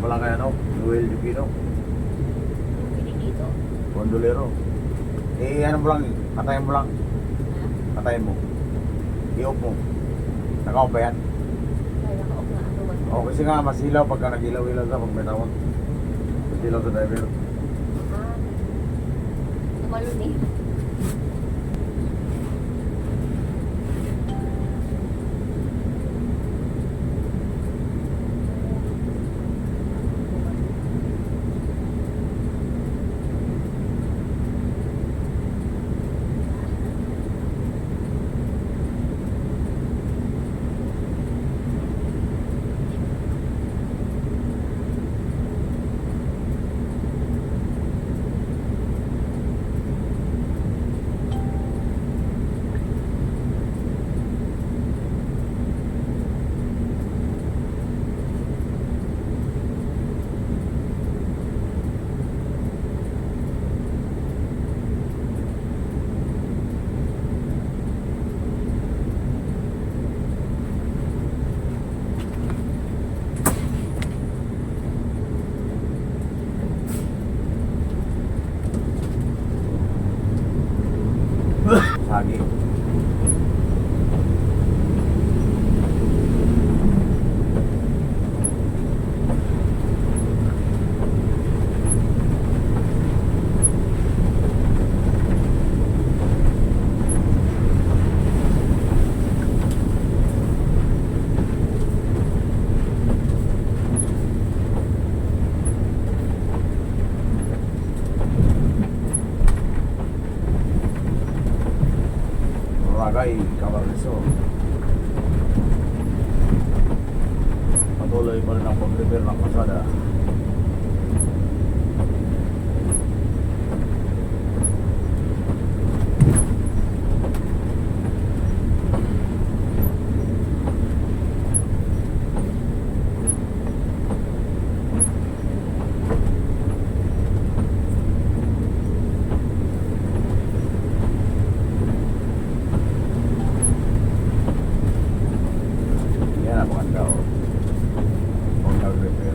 mo lang kay ano, Noel Jupino, Yung pili dito. Bondolero. Eh, ano mo lang, katayin mo lang. Katayin mo. I-off mo. Naka-off ba yan? Kaya naka-off na ano man. O, kasi nga, masilaw pagka nag-ilaw-ilaw sa pag may tawag. Masilaw sa driver. Ah. Tumalun eh. Sagi. Ragay, Camarneso. Patuloy pa rin ang pag-repair ng pasada. Yan ang maganda, oh. Pag nag-repair.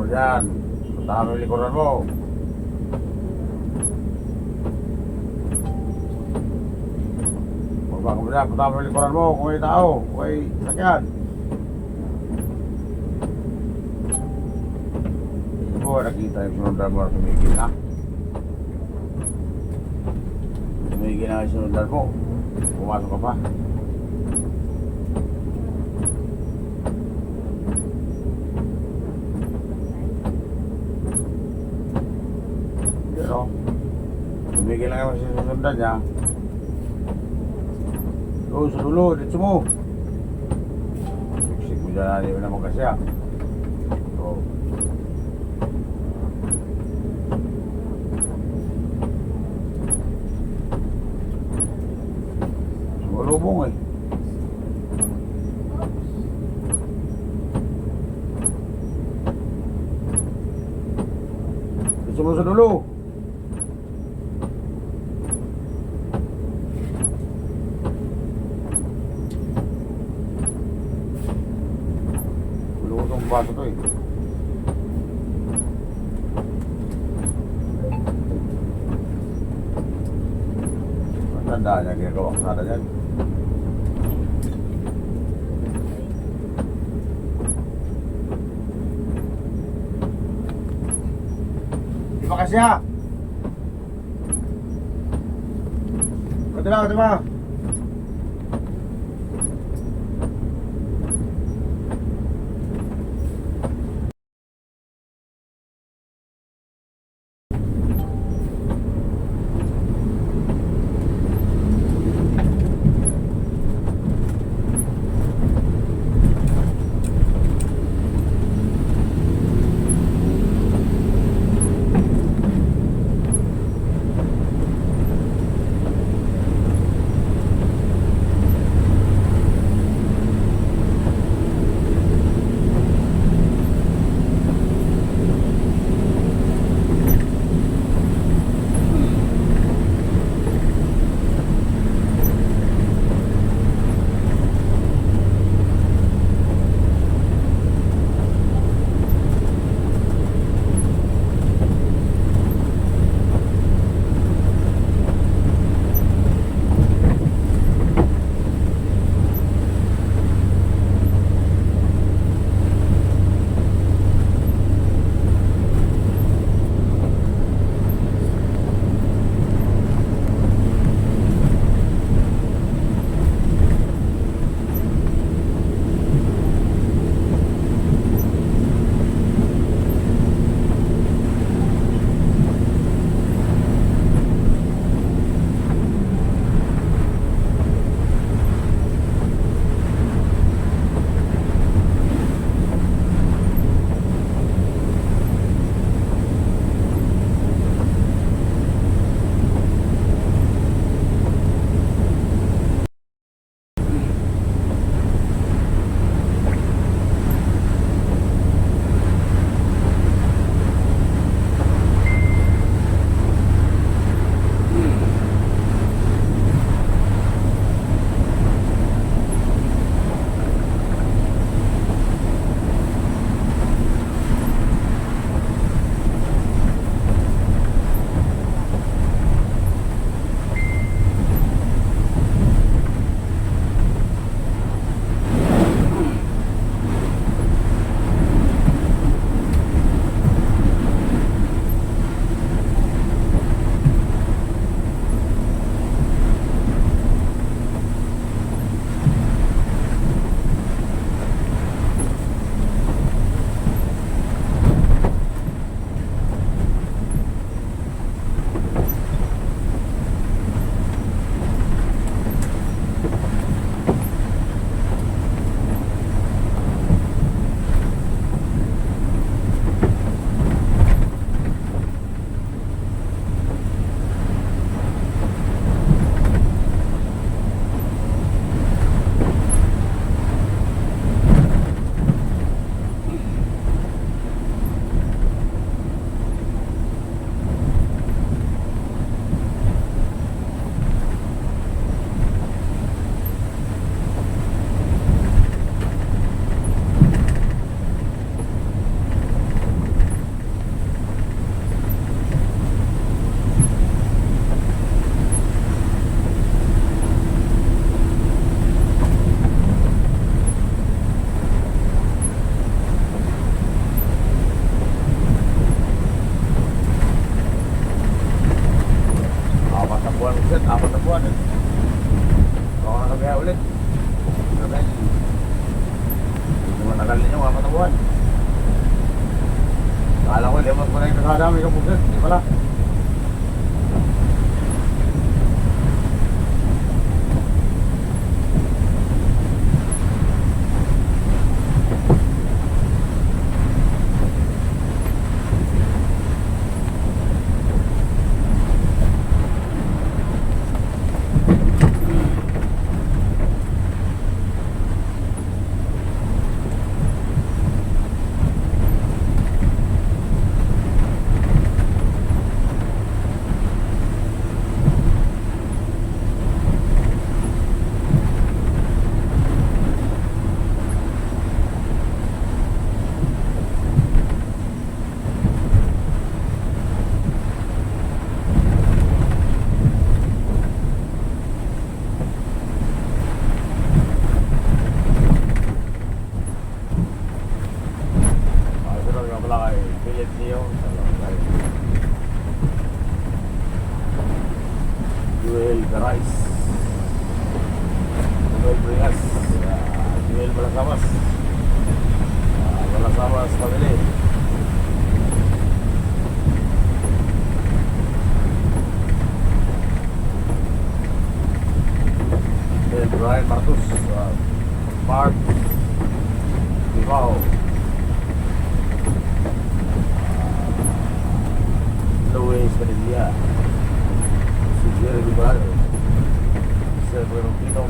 dyan. Punta mo yung likuran mo. Baba ka mo dyan. Punta mo yung likuran mo. Kung may tao. Kung may sakyan. Hindi mo nakita yung sunundan mo na tumigil na. Tumigil na yung sunundan mo. Pumasok ka pa. Pero, tumigil lang naman sa sundan niya. Oo, sa dulo, dito mo. Siksik mo dyan, hindi mo naman kasi ah. Oo. Sumalubong eh. Dito mo sa dulo. Bulutong bato to eh. Matanda niya, ginagawa ko sana dyan. Di ba kasi ah? Kati ba? Tagal ninyo mga matabuhan. Kala ko, lemon ko na yung nakadami ka pusit. Hindi pala. Jewel Garais, Jewel Bringas, Jewel Malasamas, Malasamas family. Then Brian Marcus, Mark Bilbao, Luis Padilla, Jerry Barrio, Silvio Pino,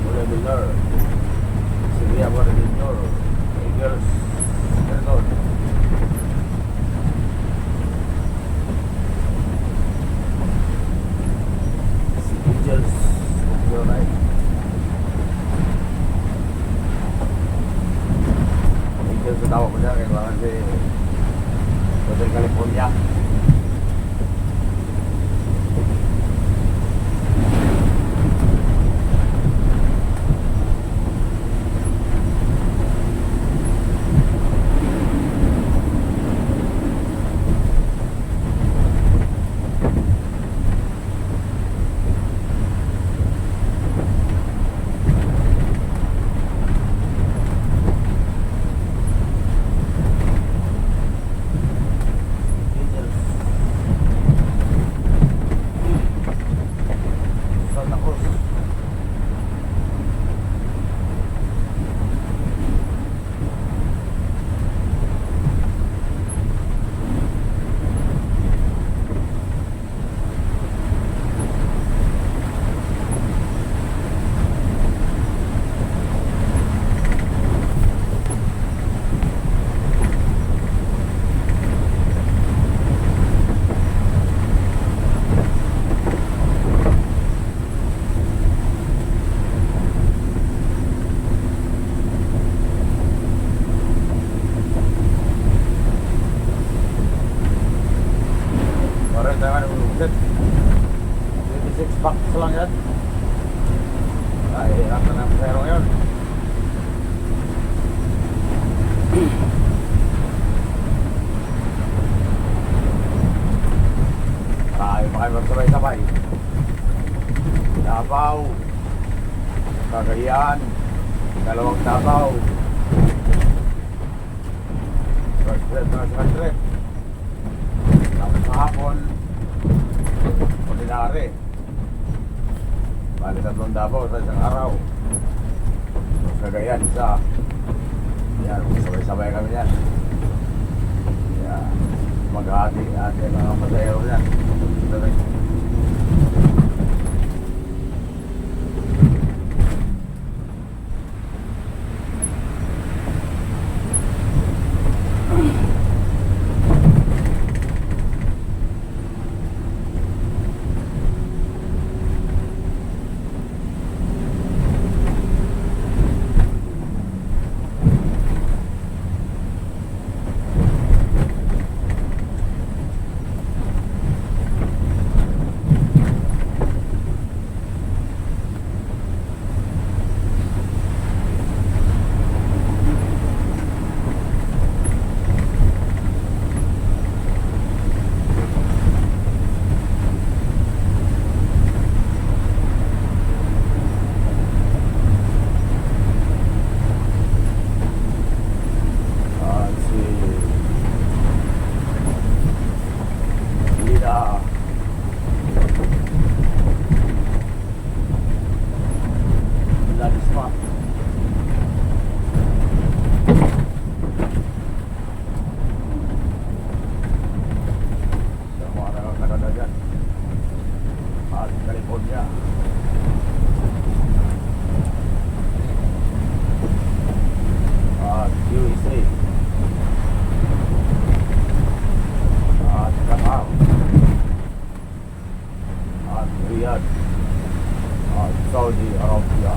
Mula Miller, Silvia Guadagnino, Eagles, Perdón. Eagles, Yonay. Eagles sa tawag ko niya, kailangan si Hotel California. Tayo naman ulit. 26 bucks lang yan. Ay, nasa na pero ngayon. Tayo pa kayo magsabay-sabay. Davao, Cagayan, dalawang Davao. First trip. Tapos kahapon, ordinary. Bali 3 Davao sa isang araw. Cagayan isa. Yan, sabay-sabay kami yan. Kaya maghati-hati mga masayro yan. Sa mga nakakadada dyan. At California. At USA. At Qatar. At Riyadh. At Saudi Arabia.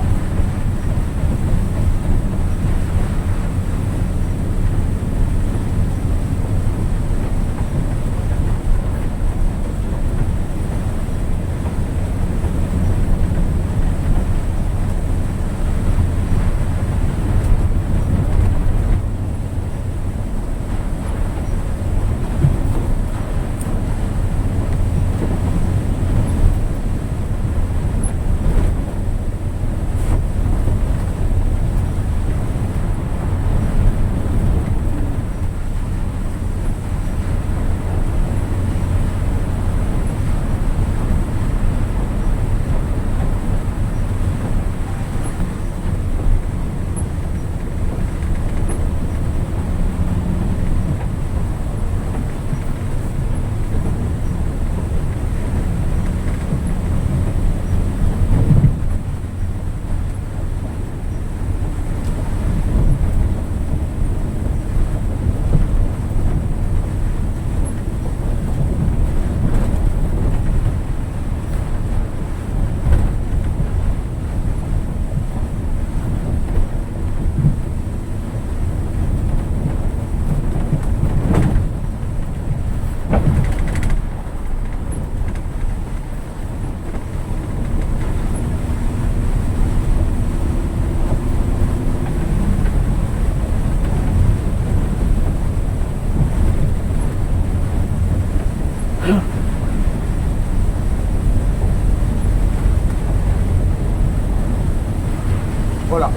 Kolak.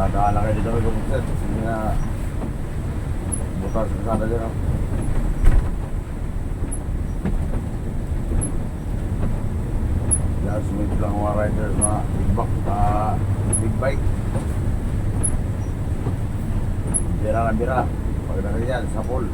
Nadaan na kayo dito may kumukset. Hindi na butas sa sana dyan. Dahil sumit lang mga riders na big bike. Bira na bira. Pagdating yan sa pool.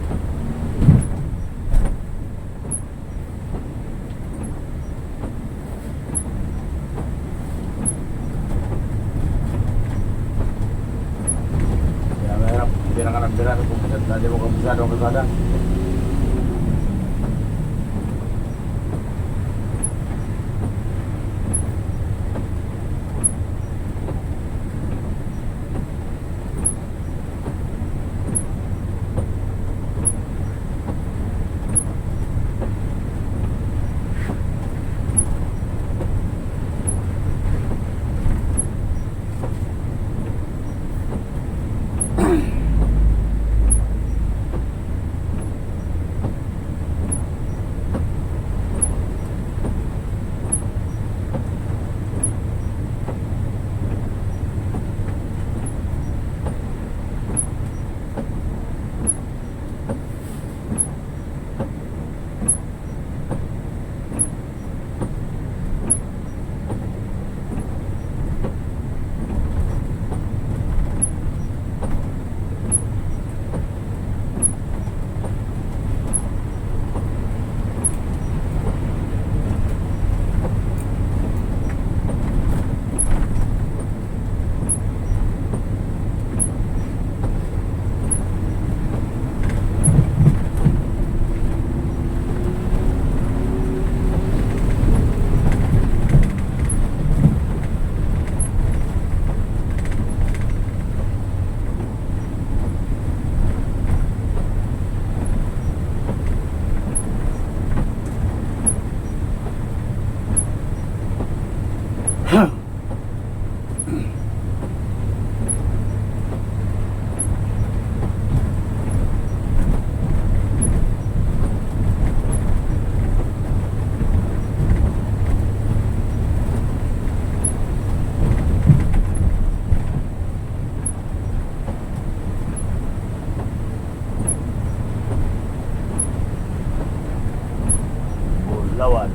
Bira ka ng bira ng kumukset. Dahil mo kabusado ang kasada. Bulawan.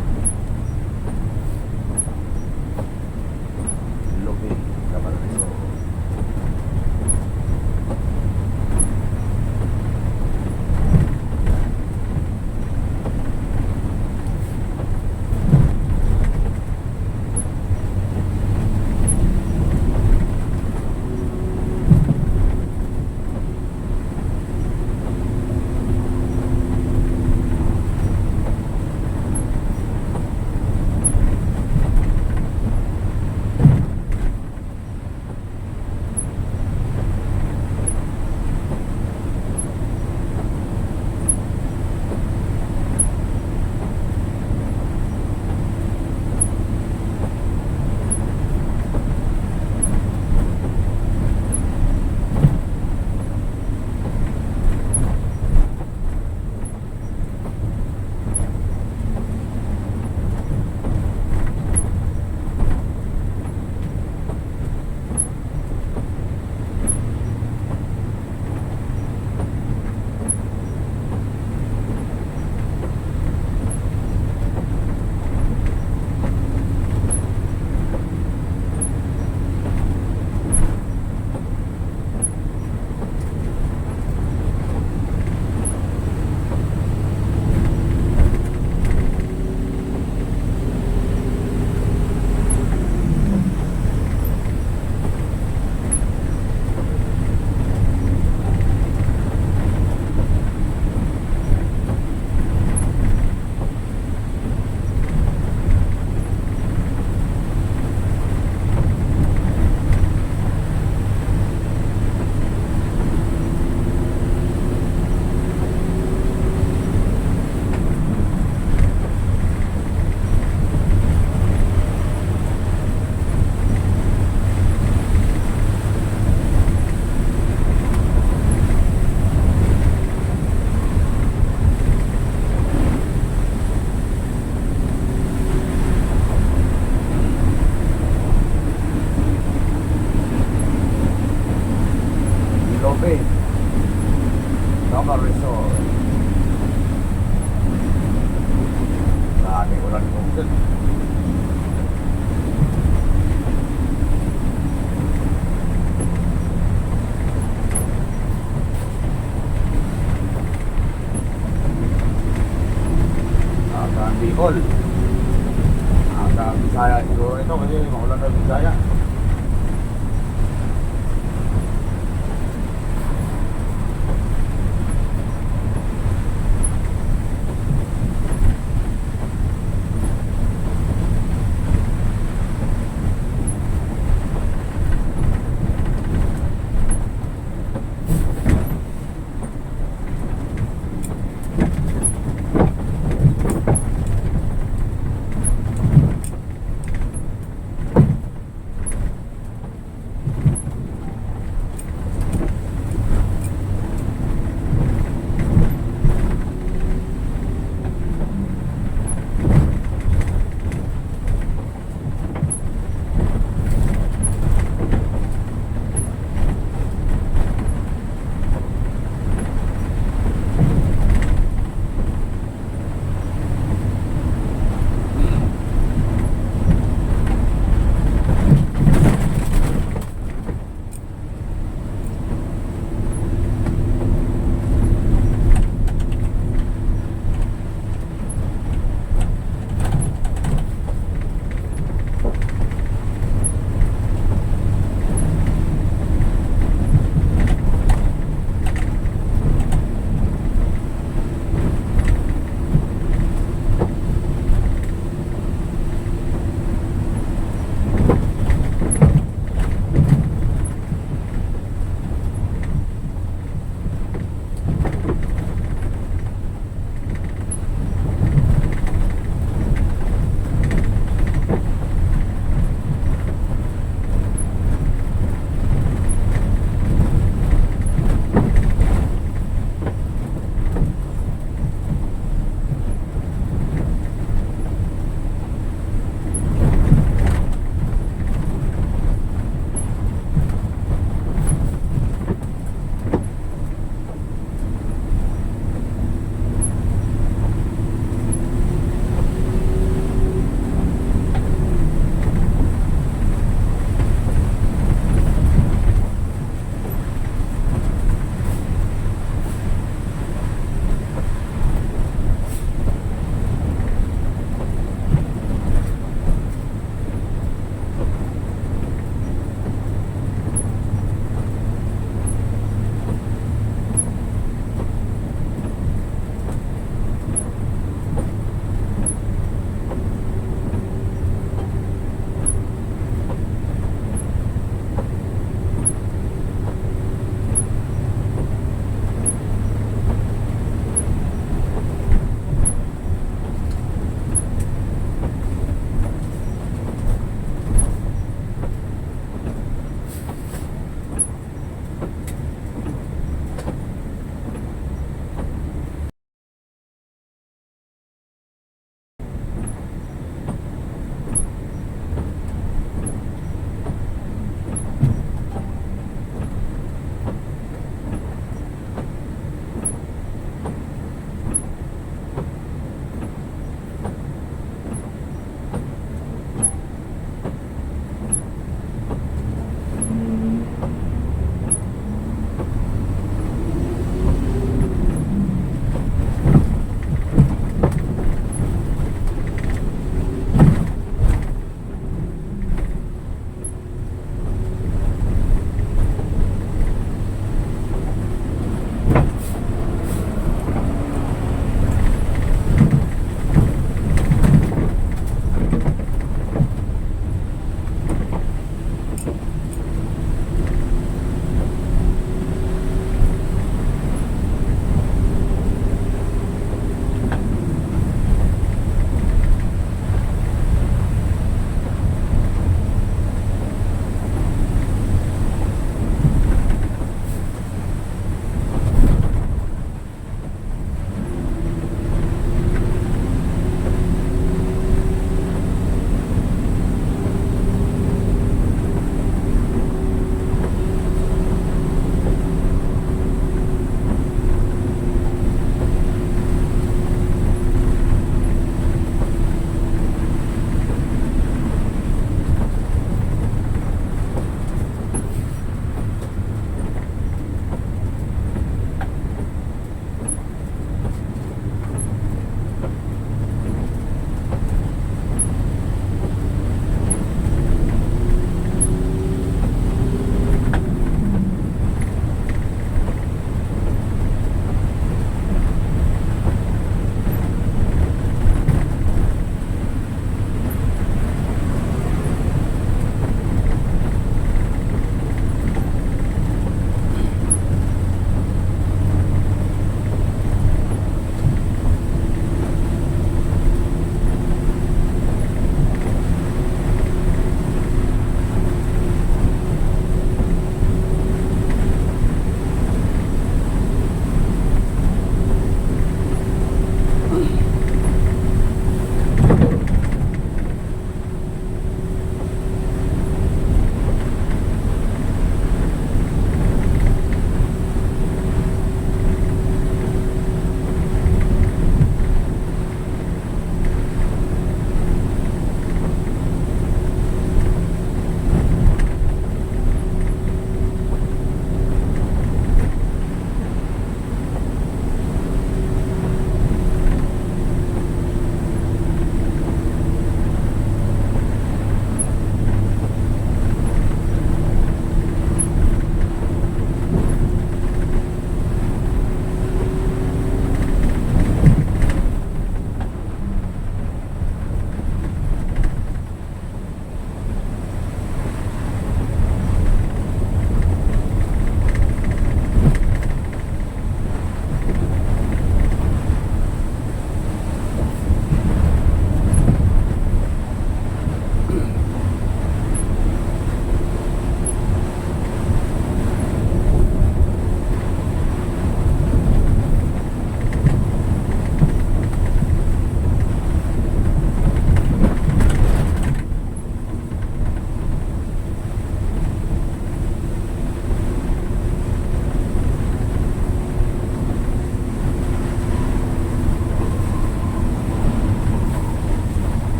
Lupi, Camarines. Lope, Camarines. Dami ko lang bukid. Ang Bicol. Ang Bisaya siguro ito kasi maulan na Bisaya.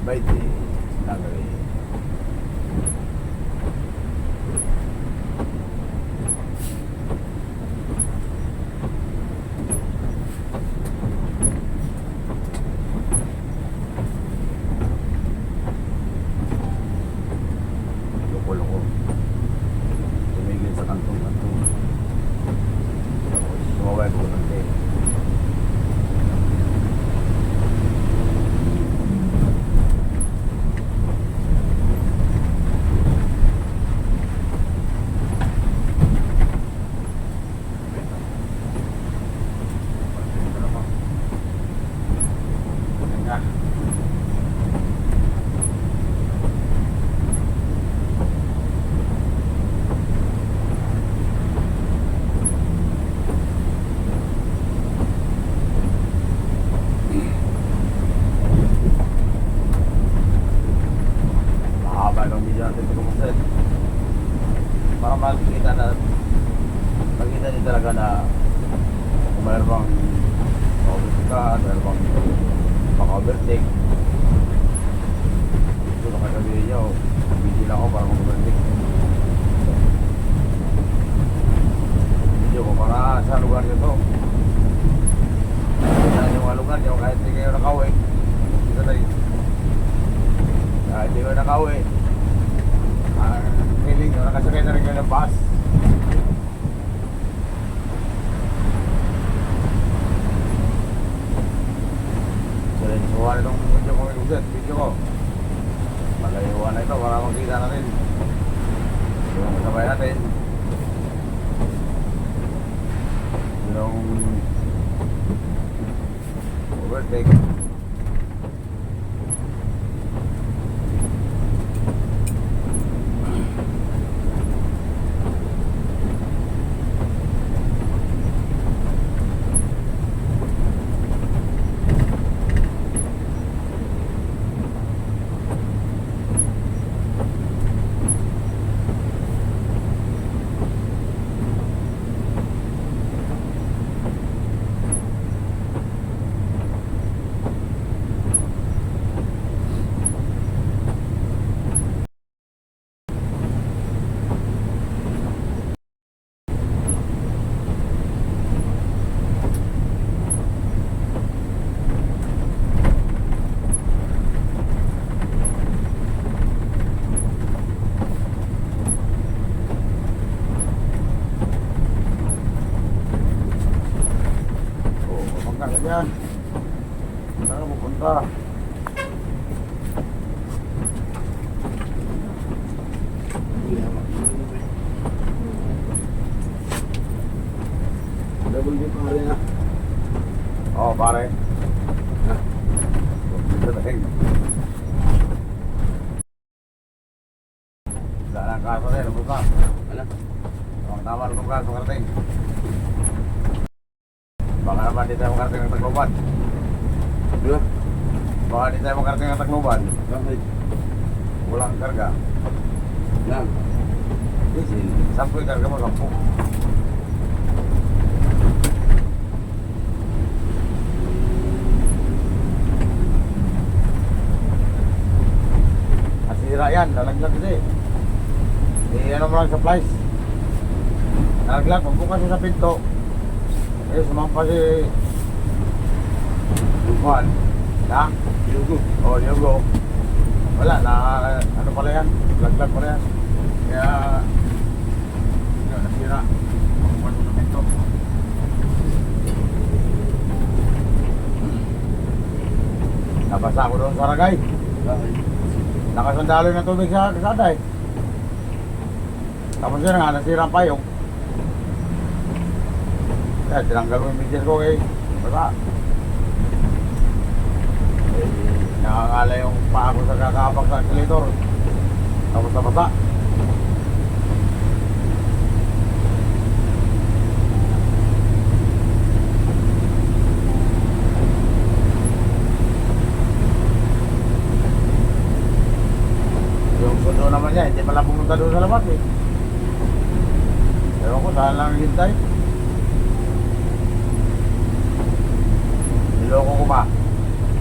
20. Nagawin. Loko-loko. Tumigil sa kantong-kantong. Tapos sumaway ko ng tayo. Mahaba ng video natin ito kumusel. Para makikita niyo talaga na kung mayroon bang makabit ka, mayroon bang maka-overtake. Ito na kagabihin nyo, busy lang ako para mag-overtake. Video ko para sa lugar nyo to. Yan yung mga lugar nyo, kahit hindi kayo nakauwi. Ito na yun. Kahit hindi kayo nakauwi. Feeling nyo, nakasakay na rin kayo ng bus. So, rin, suwa na itong video ko, video ko. Malayuan na ito para makita natin. Yung sabay natin. Yung overtake. Yan. Saan ka pupunta? Double dip pare na. Oo, pare. Ha? Dito na rin. Saan ang kaso na yun? Ano ba? Ano? Ang tama na itong kaso karating. Baka naman di tayo makarating ng Tacloban. Diba? Baka di tayo makarating ng Tacloban. Bakit? Walang karga. Lang. Diesel. 10 yung karga mo, 10. Nasira yan, nalaglag kasi. Ano mo lang supplies. Nalaglag, magbukas mo sa pinto. Eh, sumampa si Juan. Na? Yugo. O, Yogo. Wala, ano pala yan? Laglag pala yan. Kaya, yun, nasira. Magbukas mo sa pinto. Nabasa ako doon sa Ragay. Bakit? Nakasandalo ng tubig sa kasada eh. Tapos yun nga, nasira ang payong. Kaya tinanggal mo yung meter ko kay basa. Eh, nakakala yung paa ko sa kakabak sa accelerator. Tapos nabasa. Yung sundo naman niya, hindi pala pumunta doon sa labas eh. Ewan ko, saan lang hintay. Niloko ko ba?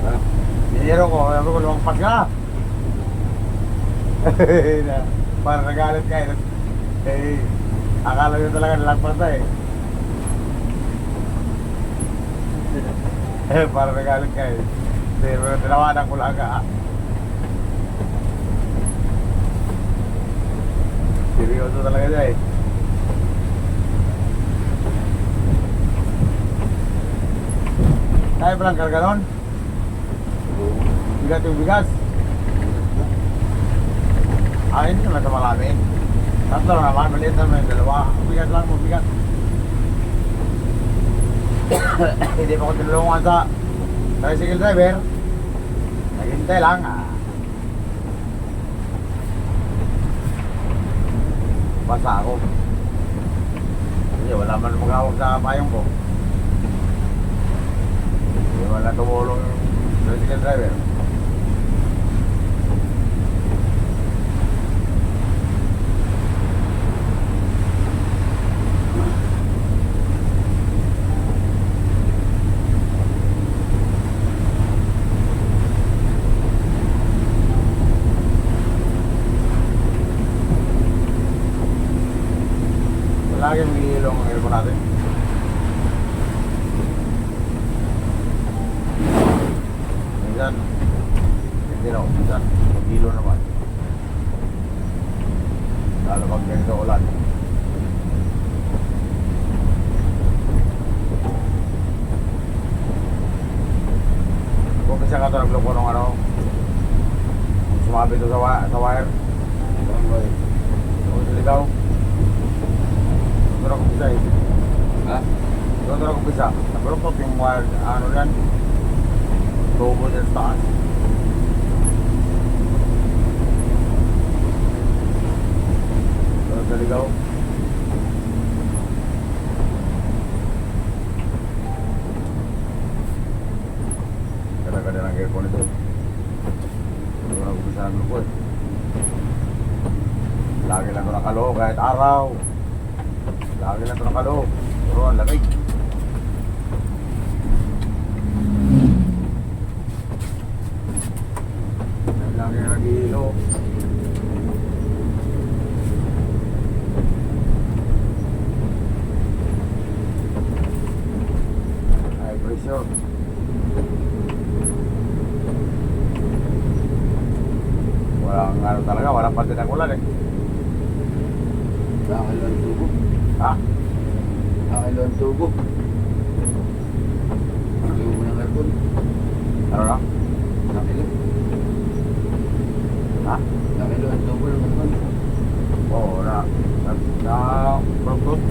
Ha? Biniro ko, sabi ko, lumagpas ka. Parang nagalit ka eh. Eh, akala nyo talaga nalagpas na eh. Parang nagalit ka eh. Pero tinawanan ko lang ka. Seryoso talaga siya eh. Kaya palang karga nun? Bigat yung bigas. Hindi naman sa malami. Tatlo naman, maliit naman yung dalawa. Bigat lang mo, bigat. Hindi pa ko tinulungan sa tricycle driver. Naghintay lang. Basa ako. Hindi, wala man maghawag sa payong ko. Hindi wala tumulong yung tricycle driver. Lagi mag-iilong ang aircon natin. Minsan, hindi raw. Minsan, mag-ilo naman. Lalo pag ganito ulan. Kung kasi ka ito nagloko ng ano, sumabit ito sa wire. Kung siligaw. Doon ako bisa eh. Ha? Doon ako bisa. Nabalukot yung wire, ano yan. Tubo din sa taas. Doon sa ligaw. Ganda-ganda ng aircon ito. Doon ako bisa ng lukot. Lagi lang ito nakalo kahit araw. Lagi lang ito nakalo. Puro ang lamig. Lagi nag-ihilo. High pressure. Walang ano talaga, walang pantin ng ulan eh. Nakakilo ang tubo. Ha? Nakakilo ang tubo. Tubo ng aircon. Ano na? Nakakilo. Ha? Nakakilo ang tubo ng aircon. Oo, na Bluetooth.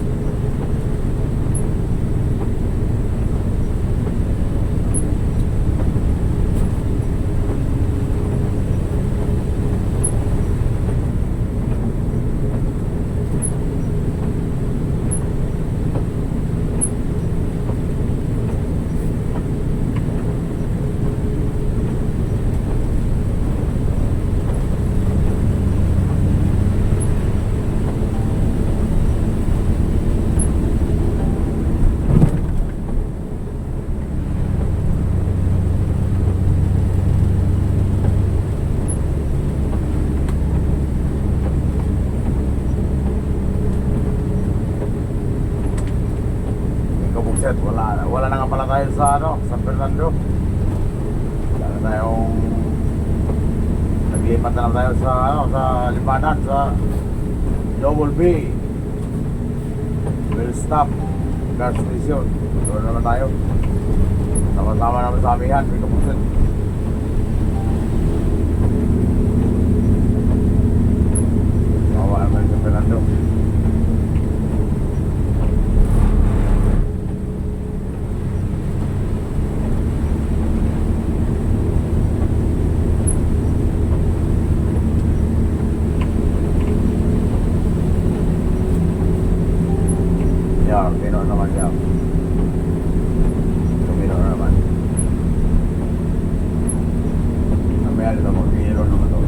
Kabukset, wala na nga pala tayo sa ano, San Fernando. Wala na tayong naglipat na lang tayo sa ano, sa Lipanan, sa Double B. Will stop gas station. Doon naman tayo. Sama-sama naman sa amihan, may kabukset. Mawa naman sa Fernando. Ya, Pino naman ya. Tumino naman. Namaya dito mo, Pino naman to.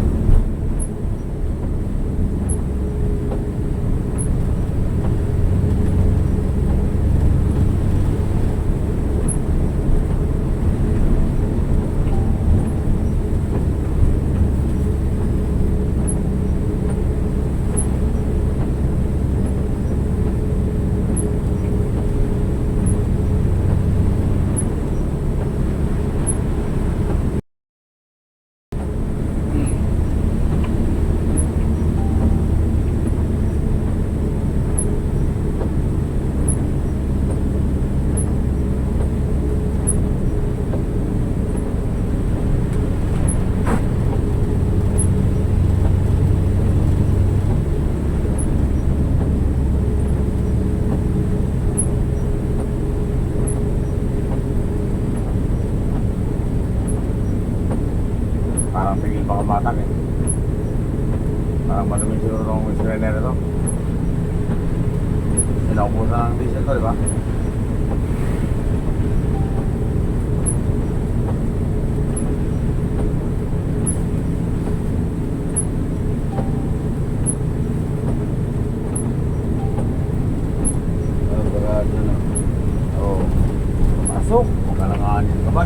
baka matang eh. Parang madumi siguro ng screener ito. Sinaupusan ng diesel to, di ba? Barado na. Oo. Pasok. Kalanganin ka ba?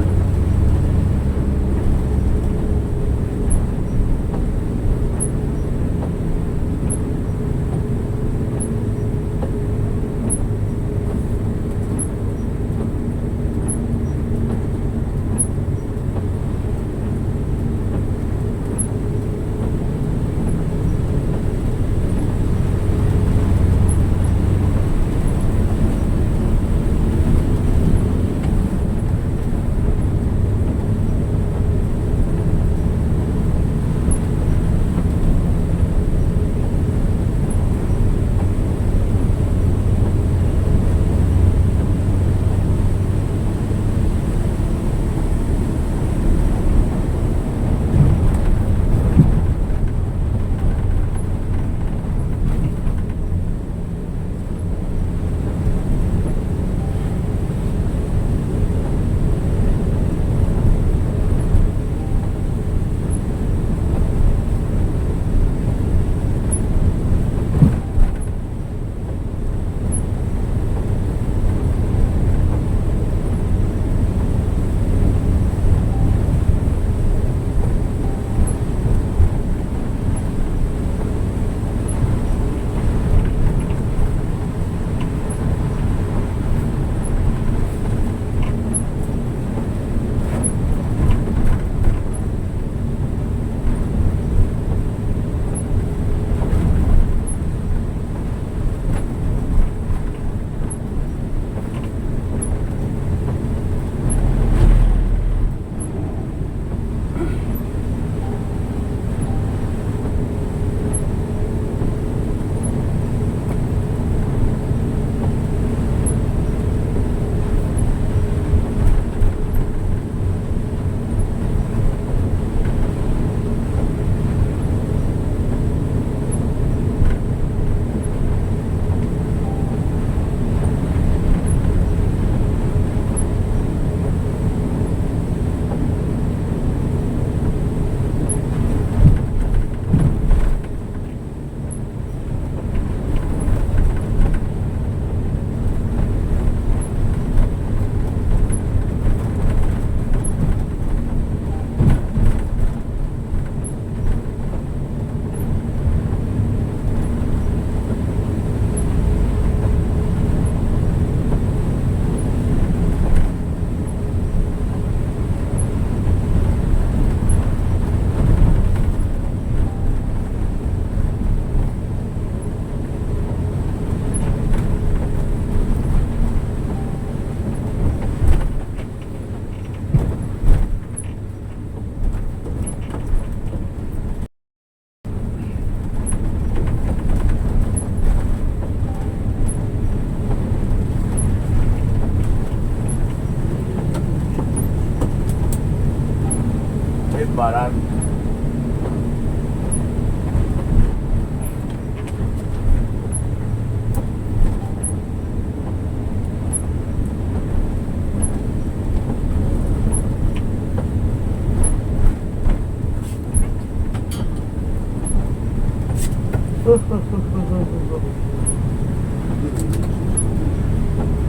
Baran.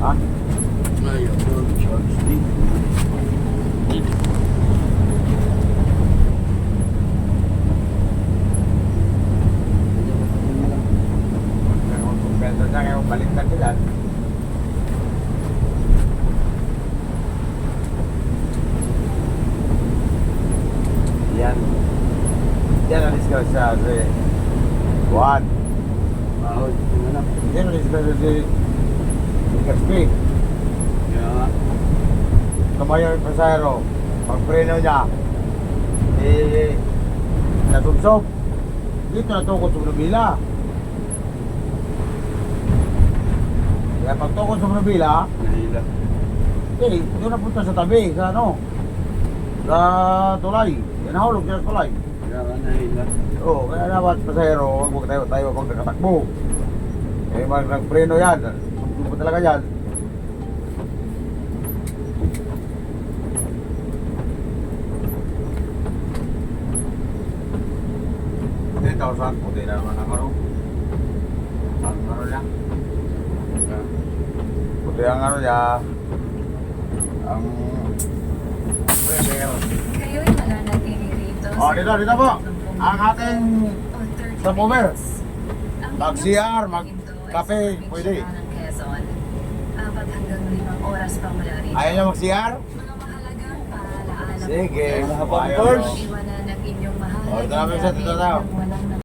Ah, Ayaw doon, Charles D. kumpensa niya ngayon, baliktad nila. Yan. Yan ang disgrasya si Juan. Ahoy, tingnan. Yan ang disgrasya si Gatsby. Kaya, Tumayo yung pasayro. Pag-preno niya, natugsob. Dito natukot sa nabila. Kaya pag tukot sa nabila, nahila. doon napunta sa tabi, sa ano, sa tulay. Yan nahulog siya sa tulay. Nila. Oo, kaya dapat pasahero, huwag tayo pag nakatakbo. Eh, nagpreno yan. Sumpo talaga yan. 10,000, puti na naman ang ano. Ang ano niya. Puti ang ano niya. Ang preno. Kayo'y mananatili rito. Oh, dito po. Ang ating sa mover. Mag-CR, mag-kape, pwede. Apat hanggang 5 oras pa mula rito. Ayaw niya mag-CR? Mga mahalagang paalaala. Sige. Mga Ayaw course. niyo. Iwanan ang inyong Oh, mahalagang dami sa tito daw. gamit ng walang